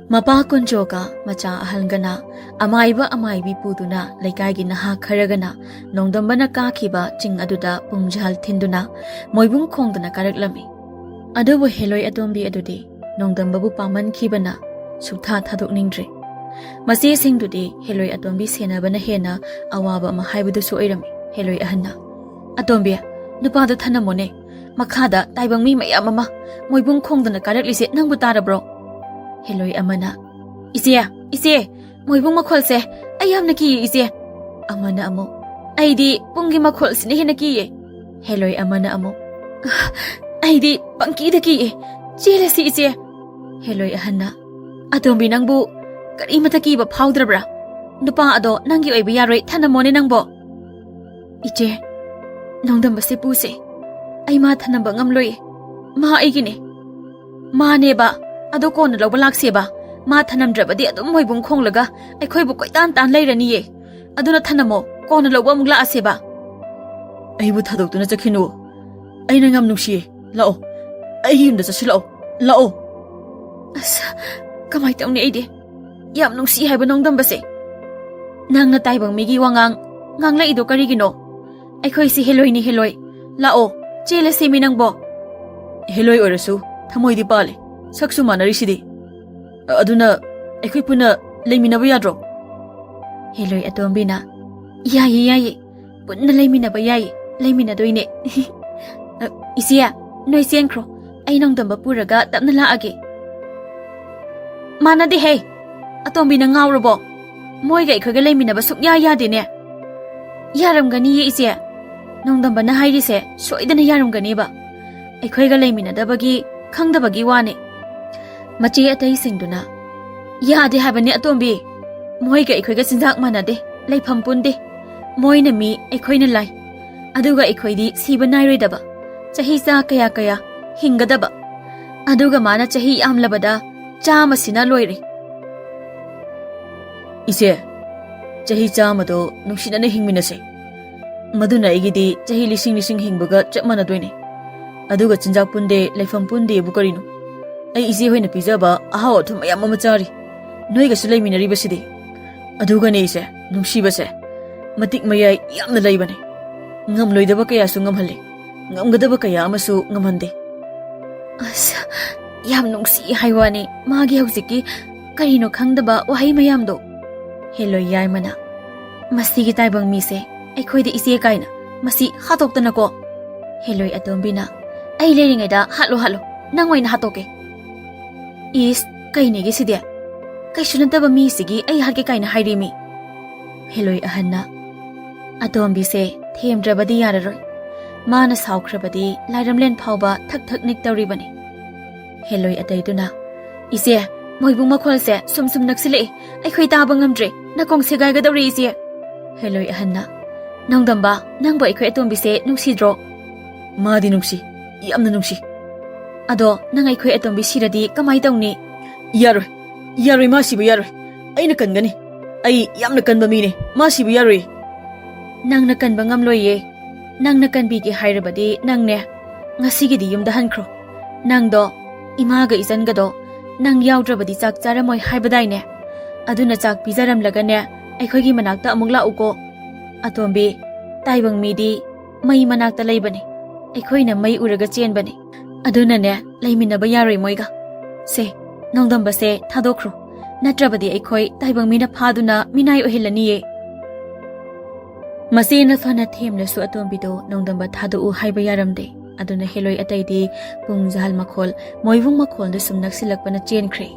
Mapa kunjo ka, macha ahal gana, amaibi pudo na, laikay ginaha karagana, nongdamba na kakiba, ching aduda, pungjahal tinduna, moibung kongda na karaglami. Adubo Heloi Atombi adudi, nongdamba bu paman kiba na, sukta thaduk ningdri. Masi singdudi, Heloi Atombi senaba na hena, awaba mahaibudu su irami, Heloi ahana. Atombi, nupada thanamone, makada taibang mi maya mama, moibung kongda na karaglisi nang butara bro. Heloi amana. Ise, moibung makhol se, ayam na kiye ise. Amana amo. Ay di, pungi makhol sinihin na kiye. Heloi amana amo. Ay di, pangki da kiye. Chile si ise. Heloi ahana. Atombi nang bu, kari mataki ba powder bra. Nupa ado, nanggi oy biyaroy, tanamone nang bo. Iche, nongdamba si puse. Ay ma tanamba ngamloy. Ma ay gini. Ma ne ba? Ado ko na lawbalak siya ba? Ma thanamdraba di adum moibung kong laga ay ko'y bukoy tan layra niye. Ado na thanamo ko na lawba mong laas siya ba? Ay butadog to na sa kinu. Ay nangam nung siya. Lao. Ay yun na sa silao. Lao. Asa, kamay taong ni Aide. Yam nung siya ba nong dambase? Nang natay bang migi wangang la ido karigino. Ay ko'y si Heloi ni Heloi. Lao. Chile si minang bo. Heloi orasu. Tamoy di pale. Saksu manarishidi. Aduna, ako'y puna layminaba yadro. Heloi Atombi na. Yaye. Puna layminaba yaye. Layminadoyne. Isiya, noy siyengkro. Ay nongdamba puraga tap na laage. Mana di hey. Atombi na ngawrobo. Moy ga iko'y layminaba sukyaya dine. Yaram ganiye isiya. Nongdamba na hayrise, soida na yaram gani ba. Ako'y ga layminadabagi, kangdabagi wane. Machi atay singduna. Yaade habani Atombi. Moy ga ikoy ga sinjak manade. Lay pampunde. Moy na mi ikoy na lay. Aduga ikoy di siba nairoy daba. Chahi sa kaya hingadaba. Aduga mana chahi amlabada. Chama sina loyre. Ise. Chahi chama do nungsina na hingminase. Maduna igidi chahi lising hingbaga chak manadoyne. Aduga sinjak punde lay pampunde bukarino. Ay isi hoy na pizaba ahaw athum ayam mamachari. Noy ga sulay minari basidi. Aduga ne ise nungshibase. Matik mayay yamna laybane. Ngamloydaba kaya su ngamhalle. Ngamgadaba kaya amasu ngamhande. Asa yam nungsi haywani magi hawsiki karino khangdaba wahay mayamdo. Heloi yaymana. Masigi taybang mise ay koyde isi kaina. Masi hatoktana ko. Heloi Atombi na. Ay leringayda halo nangoy na hatoke. Is, kay nigi si dia. Kay sunantaba mi sige ay hagi kay na hayrimi. Heloi ahana. Atombi se, themdrabadi yararoy. Mana sawkrabadi, layramlen pawba thak niktawribani. Heloi atay na. Ise, moibung makhol se, sum naksili. Ay ko'y tabang ngamdre, nakong sigay gadawri ise. Heloi ahana. Nongdamba, nangba iko'y Atombi se, nungsidro. Madi nungsi, iyam na nungsi. Ado, nangay ko'y Atombi siradi kamay daw ni. Yaroy masiba yaroy. Ay nakan gani. Ay yam nakan ba mine. Masiba yaroy. Nang nakan ba ngamloy ye. Nang nakan bigi hayrabadi nang ne. Ngasigidi yumdahan kro. Nang do, imaga isan gado. Nang yawdrabadi chak charamoy haybaday ne. Aduna chak pizaram laga ne. Ay ko'y manakta among lau ko. Atombi, taybang midi, may manakta laybani. Ay ko'y na may uraga chen bani. Aduna ne, laymin na ba yaroy moyga? Se, nongdamba se, thadokro. Natrabadi ay ko'y taybang mina paduna minay ohilaniye. Masi na thana them na su Atombi do nongdamba thadu hayba yaramde. Aduna Heloi atay di pung jahal makhol, moibung makhol na sumnak silak pa na chen kre.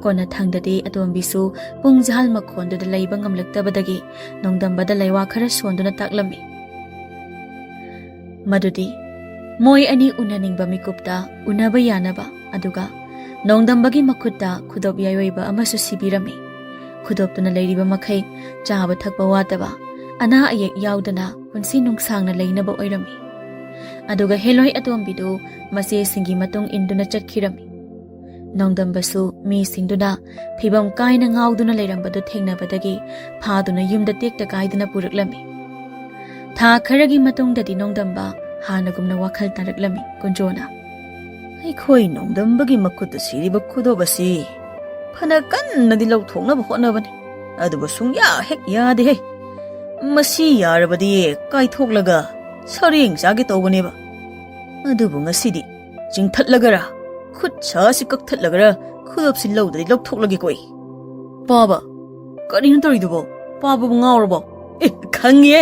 Kona thangdadi Atombi su pung jahal makhol do da laybang ngamlagtabadagi nongdamba da laywa khara sondo na taklami. ꯃꯗꯨꯗꯤ ꯃꯣꯏ ꯑꯅꯤ ꯎꯅꯅꯤꯡꯕ ꯃꯤꯀꯨꯞꯇ ꯎꯅꯕ ꯌꯥꯅꯕ ꯑꯗꯨꯒ ꯅꯣꯡꯗꯝꯕꯒꯤ ꯃꯈꯨꯠꯇ ꯈꯨꯗꯣꯞ ꯌꯥꯏꯑꯣꯏꯕ ꯑꯃꯁꯨ ꯁꯤꯕꯤꯔꯝꯃꯤ꯫ ꯈꯨꯗꯣꯞꯇꯨꯅ ꯂꯩꯔꯤꯕ ꯃꯈꯩ ꯆꯥꯕ ꯊꯛꯄ ꯋꯥꯠꯇꯕ, ꯑꯅꯥ ꯑꯌꯦꯛ ꯌꯥꯎꯗꯅ ꯄꯨꯟꯁꯤ ꯅꯨꯡꯁꯥꯡꯅ ꯂꯩꯅꯕ ꯑꯣꯏꯔꯝꯃꯤ꯫ ꯑꯗꯨꯒ ꯍꯦꯂꯣꯏ ꯑꯇꯣꯝꯕꯤꯗꯨ ꯃꯆꯦꯁꯤꯡꯒꯤ ꯃꯇꯨꯡ ꯏꯟꯗꯨꯅ ꯆꯠꯈꯤꯔꯝꯃꯤ꯫ ꯅꯣꯡꯗꯝꯕꯁꯨ ꯃꯤꯁꯤꯡꯗꯨꯅ ꯐꯤꯕꯝ ꯀꯥꯏꯅ ꯉꯥꯎꯗꯨꯅ ꯂꯩꯔꯝꯕꯗꯨ ꯊꯦꯡꯅꯕꯗꯒꯤ ꯐꯥꯗꯨꯅ ꯌꯨꯝꯗ ꯇꯦꯛꯇ ꯀꯥꯏꯗꯨꯅ ꯄꯨꯔꯛꯂꯝꯃꯤ꯫ ꯊꯥ ꯈꯔꯒꯤ ꯃꯇꯨꯡꯗꯗꯤ ꯅꯣꯡꯗꯝꯕ ꯍꯥꯟꯅꯒꯨꯝꯅ ꯋꯥꯈꯜ ꯇꯥꯔꯛꯂꯝꯃꯤ꯫ ꯀꯨꯟꯖꯣꯅ ꯑꯩꯈꯣꯏ ꯅꯣꯡꯗꯝꯕꯒꯤ ꯃꯈꯨꯠꯇ ꯁꯤꯔꯤꯕ ꯈꯨꯗꯣꯞ ꯑꯁꯤ ꯐꯅ ꯀꯟꯅꯗꯤ ꯂꯧꯊꯣꯛꯅꯕ ꯍꯣꯠꯅꯕꯅꯤ, ꯑꯗꯨꯕꯨ ꯁꯨꯡꯌꯥ ꯍꯦꯛ ꯌꯥꯗꯦꯍꯦ꯫ ꯃꯁꯤ ꯌꯥꯔꯕꯗꯤ ꯀꯥꯏꯊꯣꯛꯂꯒ ꯁꯔꯦꯡ ꯆꯥꯒꯦ ꯇꯧꯕꯅꯦꯕ, ꯑꯗꯨꯕꯨ ꯉꯁꯤꯗꯤ ꯆꯤꯡꯊꯠꯂꯒꯔ ꯈꯨꯠ ꯁꯥꯁꯤ ꯀꯛꯊꯠꯂꯒꯔ ꯈꯨꯗꯣꯞꯁꯤ ꯂꯧꯗ꯭ꯔꯗꯤ ꯂꯧꯊꯣꯛꯂꯒꯦ ꯀꯣꯏ꯫ ꯄꯥꯕ, ꯀꯔꯤꯅꯣ ꯇꯧꯔꯤꯗꯨꯕꯣ? ꯄꯥꯕꯕꯨ ꯉꯥꯎꯔꯕꯣ? ꯈꯪꯉꯦ,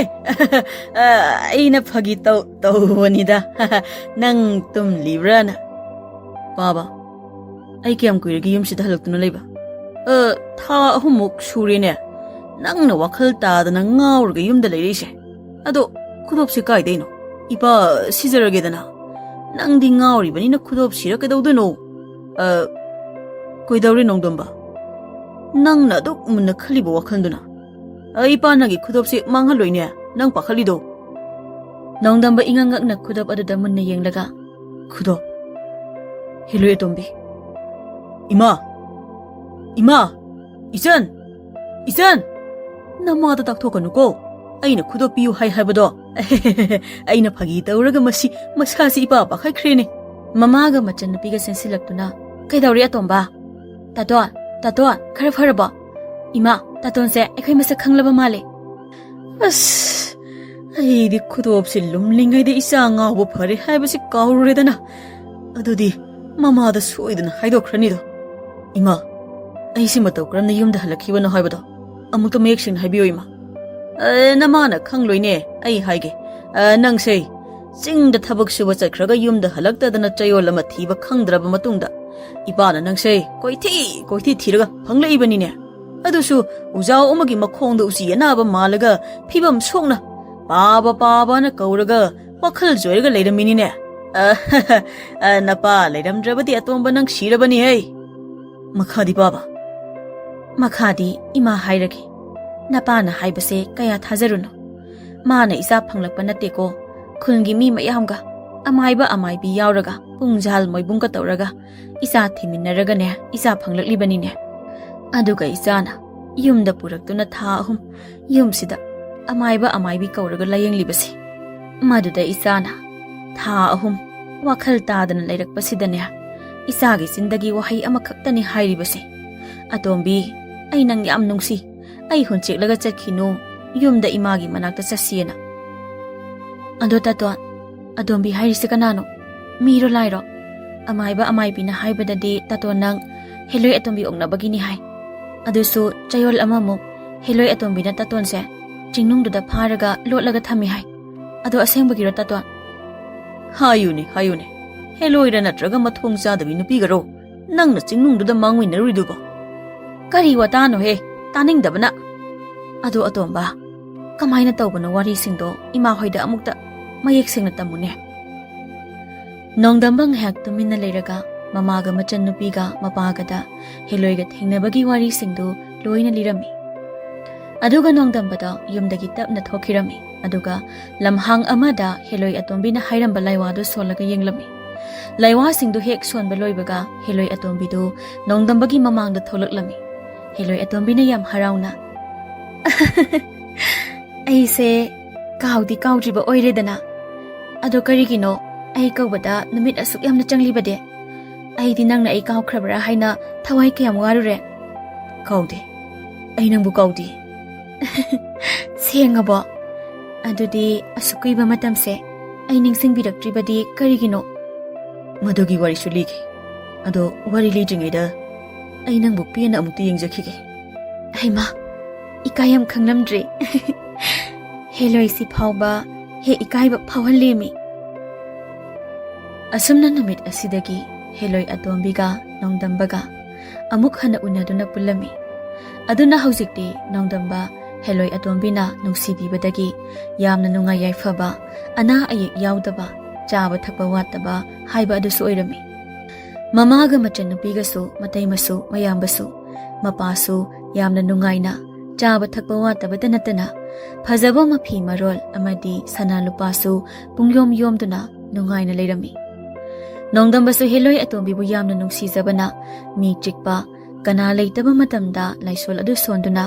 ꯑꯩꯅ ꯐꯥꯒꯤ ꯇꯧꯕꯅꯤꯗ, ꯅꯪ ꯇꯨꯝꯂꯤꯕ꯭ꯔꯥꯅ꯫ ꯄꯥꯕ, ꯑꯩ ꯀꯌꯥꯝ ꯀꯨꯏꯔꯒꯦ ꯌꯨꯝꯁꯤꯗ ꯍꯜꯂꯛꯇꯨꯅ ꯂꯩꯕ? ꯊꯥ 3ꯃꯨꯛ ꯁꯨꯔꯦꯅꯦ ꯅꯪꯅ ꯋꯥꯈꯜ ꯇꯥꯗꯅ ꯉꯥꯎꯔꯒ ꯌꯨꯝꯗ ꯂꯩꯔꯛꯏꯁꯦ꯫ ꯑꯗꯣ ꯈꯨꯗꯣꯞꯁꯤ ꯀꯥꯏꯗꯩꯅꯣ? ꯏꯄꯥ ꯁꯤꯖꯔꯒꯦꯗꯅ, ꯅꯪꯗꯤ ꯉꯥꯎꯔꯤꯕꯅꯤꯅ ꯈꯨꯗꯣꯞ ꯁꯤꯔ ꯀꯩꯗꯧꯗꯣꯏꯅꯣ? ꯀꯩꯗꯧꯔꯦ ꯅꯣꯡꯗꯝꯕ? ꯅꯪꯅ ꯑꯗꯨꯛ ꯃꯨꯟꯅ ꯈꯜꯂꯤꯕ ꯋꯥꯈꯜꯗꯨꯅ ꯏꯄꯥ ꯅꯪꯒꯤ ꯈꯨꯗꯣꯞꯁꯤ ꯃꯥꯡꯍꯜꯂꯣꯏꯅꯦ ꯅꯪ ꯄꯥꯈꯠꯂꯤꯗꯣ꯫ ꯅꯣꯡꯗꯝꯕ ꯏꯉꯛꯉꯛꯅ ꯈꯨꯗꯣꯞ ꯑꯗꯨꯗ ꯃꯨꯟꯅ ꯌꯦꯡꯂꯒ, ꯈꯨꯗꯣꯞ? ꯍꯦꯂꯣꯏ ꯑꯇꯣꯝꯕꯤ, ꯏꯃꯥ, ꯏꯃꯥ, ꯏꯆꯟ, ꯏꯆꯟ, ꯅꯃꯥꯗ ꯇꯥꯛꯊꯣꯛꯀꯅꯨꯀꯣ, ꯑꯩꯅ ꯈꯨꯗꯣꯞ ꯄꯤꯌꯨ ꯍꯥꯏꯕꯗꯣ꯫ ꯑꯩꯅ ꯐꯥꯒꯤ ꯇꯧꯔꯒ ꯃꯁꯥꯁꯤ ꯏꯄꯥ ꯄꯥꯈꯠꯈ꯭ꯔꯦꯅꯦ꯫ ꯃꯃꯥꯒ ꯃꯆꯟꯅꯨꯄꯤꯒ ꯆꯦꯟꯁꯤꯜꯂꯛꯇꯨꯅ, ꯀꯩꯗꯧꯔꯤ ꯑꯇꯣꯝꯕ? ꯇꯥꯇꯣꯟ, ꯈꯔ ꯐꯔꯕꯣ? ꯏꯃꯥ, ꯇꯥꯇꯣꯟꯁꯦ ꯑꯩꯈꯣꯏ ꯃꯁꯛ ꯈꯪꯂꯕ ꯃꯥꯜꯂꯦ꯫ ꯑꯁ, ꯑꯩꯗꯤ ꯈꯨꯗꯣꯞꯁꯤ ꯂꯨꯝꯂꯤꯉꯩꯗ ꯏꯆꯥ ꯉꯥꯎꯕ ꯐꯔꯦ ꯍꯥꯏꯕꯁꯤ ꯀꯥꯎꯔꯨꯔꯦꯗꯅ꯫ ꯑꯗꯨꯗꯤ ꯃꯃꯥꯗ ꯁꯣꯏꯗꯅ ꯍꯥꯏꯗꯣꯛꯈ꯭ꯔꯅꯤꯗꯣ꯫ ꯏꯃꯥ, ꯑꯩꯁꯤ ꯃꯇꯧ ꯀꯔꯝꯅ ꯌꯨꯝꯗ ꯍꯜꯂꯛꯈꯤꯕꯅꯣ ꯍꯥꯏꯕꯗꯣ ꯑꯃꯨꯛꯇ ꯃꯌꯦꯛ ꯁꯦꯡꯅ ꯍꯥꯏꯕꯤꯌꯨ ꯏꯃꯥ꯫ ꯅꯃꯥꯅ ꯈꯪꯂꯣꯏꯅꯦ, ꯑꯩ ꯍꯥꯏꯒꯦ꯫ ꯅꯪꯁꯦ ꯆꯤꯡꯗ ꯊꯕꯛ ꯁꯨꯕ ꯆꯠꯈ꯭ꯔꯒ ꯌꯨꯝꯗ ꯍꯜꯂꯛꯇꯗꯅ ꯆꯌꯣꯜ ꯑꯃ ꯊꯤꯕ ꯈꯪꯗ꯭ꯔꯕ ꯃꯇꯨꯡꯗ ꯏꯄꯥꯅ ꯅꯪꯁꯦ ꯀꯣꯏꯊꯤ ꯊꯤꯔꯒ ꯐꯪꯂꯛꯏꯕꯅꯤꯅꯦ꯫ ꯑꯗꯨꯁꯨ ꯎꯖꯥꯎ ꯑꯃꯒꯤ ꯃꯈꯣꯡꯗ ꯎꯆꯤ ꯑꯅꯥꯕ ꯃꯥꯜꯂꯒ ꯐꯤꯕꯝ ꯁꯣꯛꯅ ꯄꯥꯕꯅ ꯀꯧꯔꯒ ꯋꯥꯈꯜ ꯖꯣꯏꯔꯒ ꯂꯩꯔꯝꯃꯤꯅꯤꯅꯦ꯫ ꯅꯄꯥ ꯂꯩꯔꯝꯗ꯭ꯔꯕꯗꯤ ꯑꯇꯣꯝꯕ ꯅꯪ ꯁꯤꯔꯕꯅꯤꯍꯦ꯫ ꯃꯈꯥꯗꯤ ꯄꯥꯕ? ꯃꯈꯥꯗꯤ ꯏꯃꯥ ꯍꯥꯏꯔꯒꯦ꯫ ꯅꯄꯥꯅ ꯍꯥꯏꯕꯁꯦ ꯀꯌꯥ ꯊꯥꯖꯔꯨꯅꯨ꯫ ꯃꯥꯅ ꯏꯆꯥ ꯐꯪꯂꯛꯄ ꯅꯠꯇꯦꯀꯣ, ꯈꯨꯟꯒꯤ ꯃꯤ ꯃꯌꯥꯝꯒ ꯑꯃꯥꯏꯕ ꯑꯃꯥꯏꯕꯤ ꯌꯥꯎꯔꯒ ꯄꯨꯡꯖꯥꯜ ꯃꯣꯏꯕꯨꯡꯒ ꯇꯧꯔꯒ ꯏꯆꯥ ꯊꯤꯃꯤꯟꯅꯔꯒꯅꯦ ꯏꯆꯥ ꯐꯪꯂꯛꯂꯤꯕꯅꯤꯅꯦ꯫ ꯑꯗꯨꯒ ꯏꯆꯥꯅ ꯌꯨꯝꯗ ꯄꯨꯔꯛꯇꯨꯅ ꯊꯥ 3 ꯌꯨꯝꯁꯤꯗ ꯑꯃꯥꯏꯕ ꯑꯃꯥꯏꯕꯤ ꯀꯧꯔꯒ ꯂꯥꯌꯦꯡꯂꯤꯕꯁꯤ, ꯃꯗꯨꯗ ꯏꯆꯥꯅ ꯊꯥ 3 ꯋꯥꯈꯜ ꯇꯥꯗꯅ ꯂꯩꯔꯛꯄꯁꯤꯗꯅꯦ ꯏꯆꯥꯒꯤ ꯆꯤꯟꯗꯒꯤ ꯋꯥꯍꯩ ꯑꯃꯈꯛꯇꯅꯤ ꯍꯥꯏꯔꯤꯕꯁꯦ, ꯑꯇꯣꯝꯕꯤ, ꯑꯩ ꯅꯪ ꯌꯥꯝ ꯅꯨꯡꯁꯤ, ꯑꯩ ꯍꯨꯟꯆꯦꯛꯂꯒ ꯆꯠꯈꯤꯅꯨ, ꯌꯨꯝꯗ ꯏꯃꯥꯒꯤ ꯃꯅꯥꯛꯇ ꯆꯠꯁꯤꯌꯦꯅ꯫ ꯑꯗꯣ ꯇꯥꯇꯣꯟ, ꯑꯇꯣꯝꯕꯤ ꯍꯥꯏꯔꯤꯁꯦ ꯀꯅꯥꯅꯣ? ꯃꯤꯔꯣ ꯂꯥꯏꯔꯣ? ꯑꯃꯥꯏꯕ ꯑꯃꯥꯏꯕꯤꯅ ꯍꯥꯏꯕꯗꯗꯤ ꯇꯥꯇꯣꯟ ꯅꯪ ꯍꯦꯂꯣꯏ ꯑꯇꯣꯝꯕꯤ ꯑꯣꯛꯅꯕꯒꯤꯅꯤ ꯍꯥꯏ꯫ ꯑꯗꯨꯁꯨ ꯆꯌꯣꯜ ꯑꯃꯃꯨꯛ ꯍꯦꯂꯣꯏ ꯑꯇꯣꯝꯕꯤꯅ ꯇꯥꯇꯣꯟꯁꯦ ꯆꯤꯡꯅꯨꯡꯗꯨꯗ ꯐꯥꯔꯒ ꯂꯣꯠꯂꯒ ꯊꯝꯃꯤ ꯍꯥꯏ꯫ ꯑꯗꯣ ꯑꯁꯦꯡꯕꯒꯤꯔꯣ ꯇꯥꯇꯣꯟ? ꯍꯥꯏꯌꯨꯅꯦ, ꯍꯦꯂꯣꯏꯔ ꯅꯠꯇ꯭ꯔꯒ ꯃꯊꯣꯡ ꯆꯥꯗꯕꯤ ꯅꯨꯄꯤꯒꯔꯣ ꯅꯪꯅ ꯆꯤꯡꯅꯨꯡꯗꯨꯗ ꯃꯥꯡꯃꯤꯟꯅꯔꯨꯏꯗꯨꯕꯣ? ꯀꯔꯤ ꯋꯥꯇꯥꯅꯣꯍꯦ, ꯇꯥꯅꯤꯡꯗꯕꯅ꯫ ꯑꯗꯣ ꯑꯇꯣꯝꯕ, ꯀꯃꯥꯏꯅ ꯇꯧꯕꯅꯣ ꯋꯥꯔꯤꯁꯤꯡꯗꯣ ꯏꯃꯥ ꯍꯣꯏꯗ ꯑꯃꯨꯛꯇ ꯃꯌꯦꯛ ꯁꯦꯡꯅ ꯇꯝꯃꯨꯅꯦ꯫ ꯅꯣꯡꯗꯝꯕ ꯉꯥꯏꯍꯥꯛ ꯇꯨꯃꯤꯟꯅ ꯂꯩꯔꯒ ꯃꯃꯥꯒ ꯃꯆꯟꯅꯨꯄꯤꯒ ꯃꯄꯥꯒꯗ ꯍꯦꯂꯣꯏꯒ ꯊꯦꯡꯅꯕꯒꯤ ꯋꯥꯔꯤꯁꯤꯡꯗꯨ ꯂꯣꯏꯅ ꯂꯤꯔꯝꯃꯤ꯫ ꯑꯗꯨꯒ ꯅꯣꯡꯗꯝꯕꯗ ꯌꯨꯝꯗꯒꯤ ꯇꯞꯅ ꯊꯣꯛꯈꯤꯔꯝꯃꯤ꯫ ꯑꯗꯨꯒ ꯂꯝꯍꯥꯡ ꯑꯃꯗ ꯍꯦꯂꯣꯏ ꯑꯇꯣꯝꯕꯤꯅ ꯍꯥꯏꯔꯝꯕ ꯂꯥꯏꯋꯥꯗꯨ ꯁꯣꯜꯂꯒ ꯌꯦꯡꯂꯝꯃꯤ꯫ ꯂꯥꯏꯋꯥꯁꯤꯡꯗꯨ ꯍꯦꯛ ꯁꯣꯟꯕ ꯂꯣꯏꯕꯒ ꯍꯦꯂꯣꯏ ꯑꯇꯣꯝꯕꯤꯗꯨ ꯅꯣꯡꯗꯝꯕꯒꯤ ꯃꯃꯥꯡꯗ ꯊꯣꯛꯂꯛꯂꯝꯃꯤ꯫ ꯍꯦꯂꯣꯏ ꯑꯇꯣꯝꯕꯤꯅ ꯌꯥꯝ ꯍꯔꯥꯎꯅ, ꯑꯩꯁꯦ ꯀꯥꯎꯗ꯭ꯔꯤꯕ ꯑꯣꯏꯔꯦꯗꯅ꯫ ꯑꯗꯣ ꯀꯔꯤꯒꯤꯅꯣ ꯑꯩ ꯀꯧꯕꯗ ꯅꯨꯃꯤꯠ ꯑꯁꯨꯛ ꯌꯥꯝꯅ ꯆꯪꯂꯤꯕꯗꯤ? ꯑꯩꯗꯤ ꯅꯪꯅ ꯑꯩ ꯀꯥꯎꯈ꯭ꯔꯕ꯭ꯔꯥ ꯍꯥꯏꯅ ꯊꯋꯥꯏ ꯀꯌꯥꯝ ꯋꯥꯔꯨꯔꯦ꯫ ꯀꯥꯎꯗꯦ, ꯑꯩ ꯅꯪꯕꯨ ꯀꯥꯎꯗꯦ꯫ ꯁꯦꯡꯉꯕꯣ? ꯑꯗꯨꯗꯤ ꯑꯁꯨꯛ ꯀꯨꯏꯕ ꯃꯇꯝꯁꯦ ꯑꯩ ꯅꯤꯡꯁꯤꯡꯕꯤꯔꯛꯇ꯭ꯔꯤꯕꯗꯤ ꯀꯔꯤꯒꯤꯅꯣ? ꯃꯗꯨꯒꯤ ꯋꯥꯔꯤꯁꯨ ꯂꯤꯒꯦ, ꯑꯗꯣ ꯋꯥꯔꯤ ꯂꯤꯗ꯭ꯔꯤꯉꯩꯗ ꯑꯩ ꯅꯪꯕꯨ ꯄꯦꯟꯅ ꯑꯃꯨꯛꯇ ꯌꯦꯡꯖꯈꯤꯒꯦ꯫ ꯍꯩꯃꯥ, ꯏꯀꯥꯏ ꯌꯥꯝ ꯈꯪꯂꯝꯗ꯭ꯔꯤ꯫ ꯍꯦꯂꯣꯏꯁꯤ ꯐꯥꯎꯕ ꯍꯦꯛ ꯏꯀꯥꯏꯕ ꯐꯥꯎꯍꯜꯂꯦꯃꯤ꯫ ꯑꯁꯨꯝꯅ ꯅꯨꯃꯤꯠ ꯑꯁꯤꯗꯒꯤ ꯍꯦꯂꯣꯏ ꯑꯇꯣꯝꯕꯤꯒ ꯅꯣꯡꯗꯝꯕꯒ ꯑꯃꯨꯛ ꯍꯟꯅ ꯎꯅꯗꯨꯅ ꯄꯨꯜꯂꯝꯃꯤ꯫ ꯑꯗꯨꯅ ꯍꯧꯖꯤꯛꯇꯤ ꯅꯣꯡꯗꯝꯕ Heloi Atombina nungsibibadagi yamna nungai yaifaba ana ayek yaudaba chaba thakba wataba haiba adusu oirami. Mamaga machanupigasu mataimasu mayambasu mapasu yamna nungaina chaba thakba watabada natana phajaba mafi marol amadi sana lupasu pungyom yomduna nungaina leirami. Nongdambasu Heloi Atombi bu yamna nungsijabana mi chikpa kana leitaba matamda laisol adu sonduna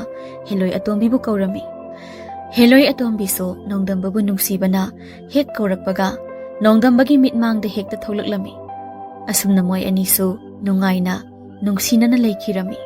Heloi Atombi bu kaurami. Heloi Atombi so Nongdamba bu nungsibana hek kaurakpaga Nongdambagi mitmangda hekta tholaklami. Asumna moy anisu nungaina nungsinana leikirami.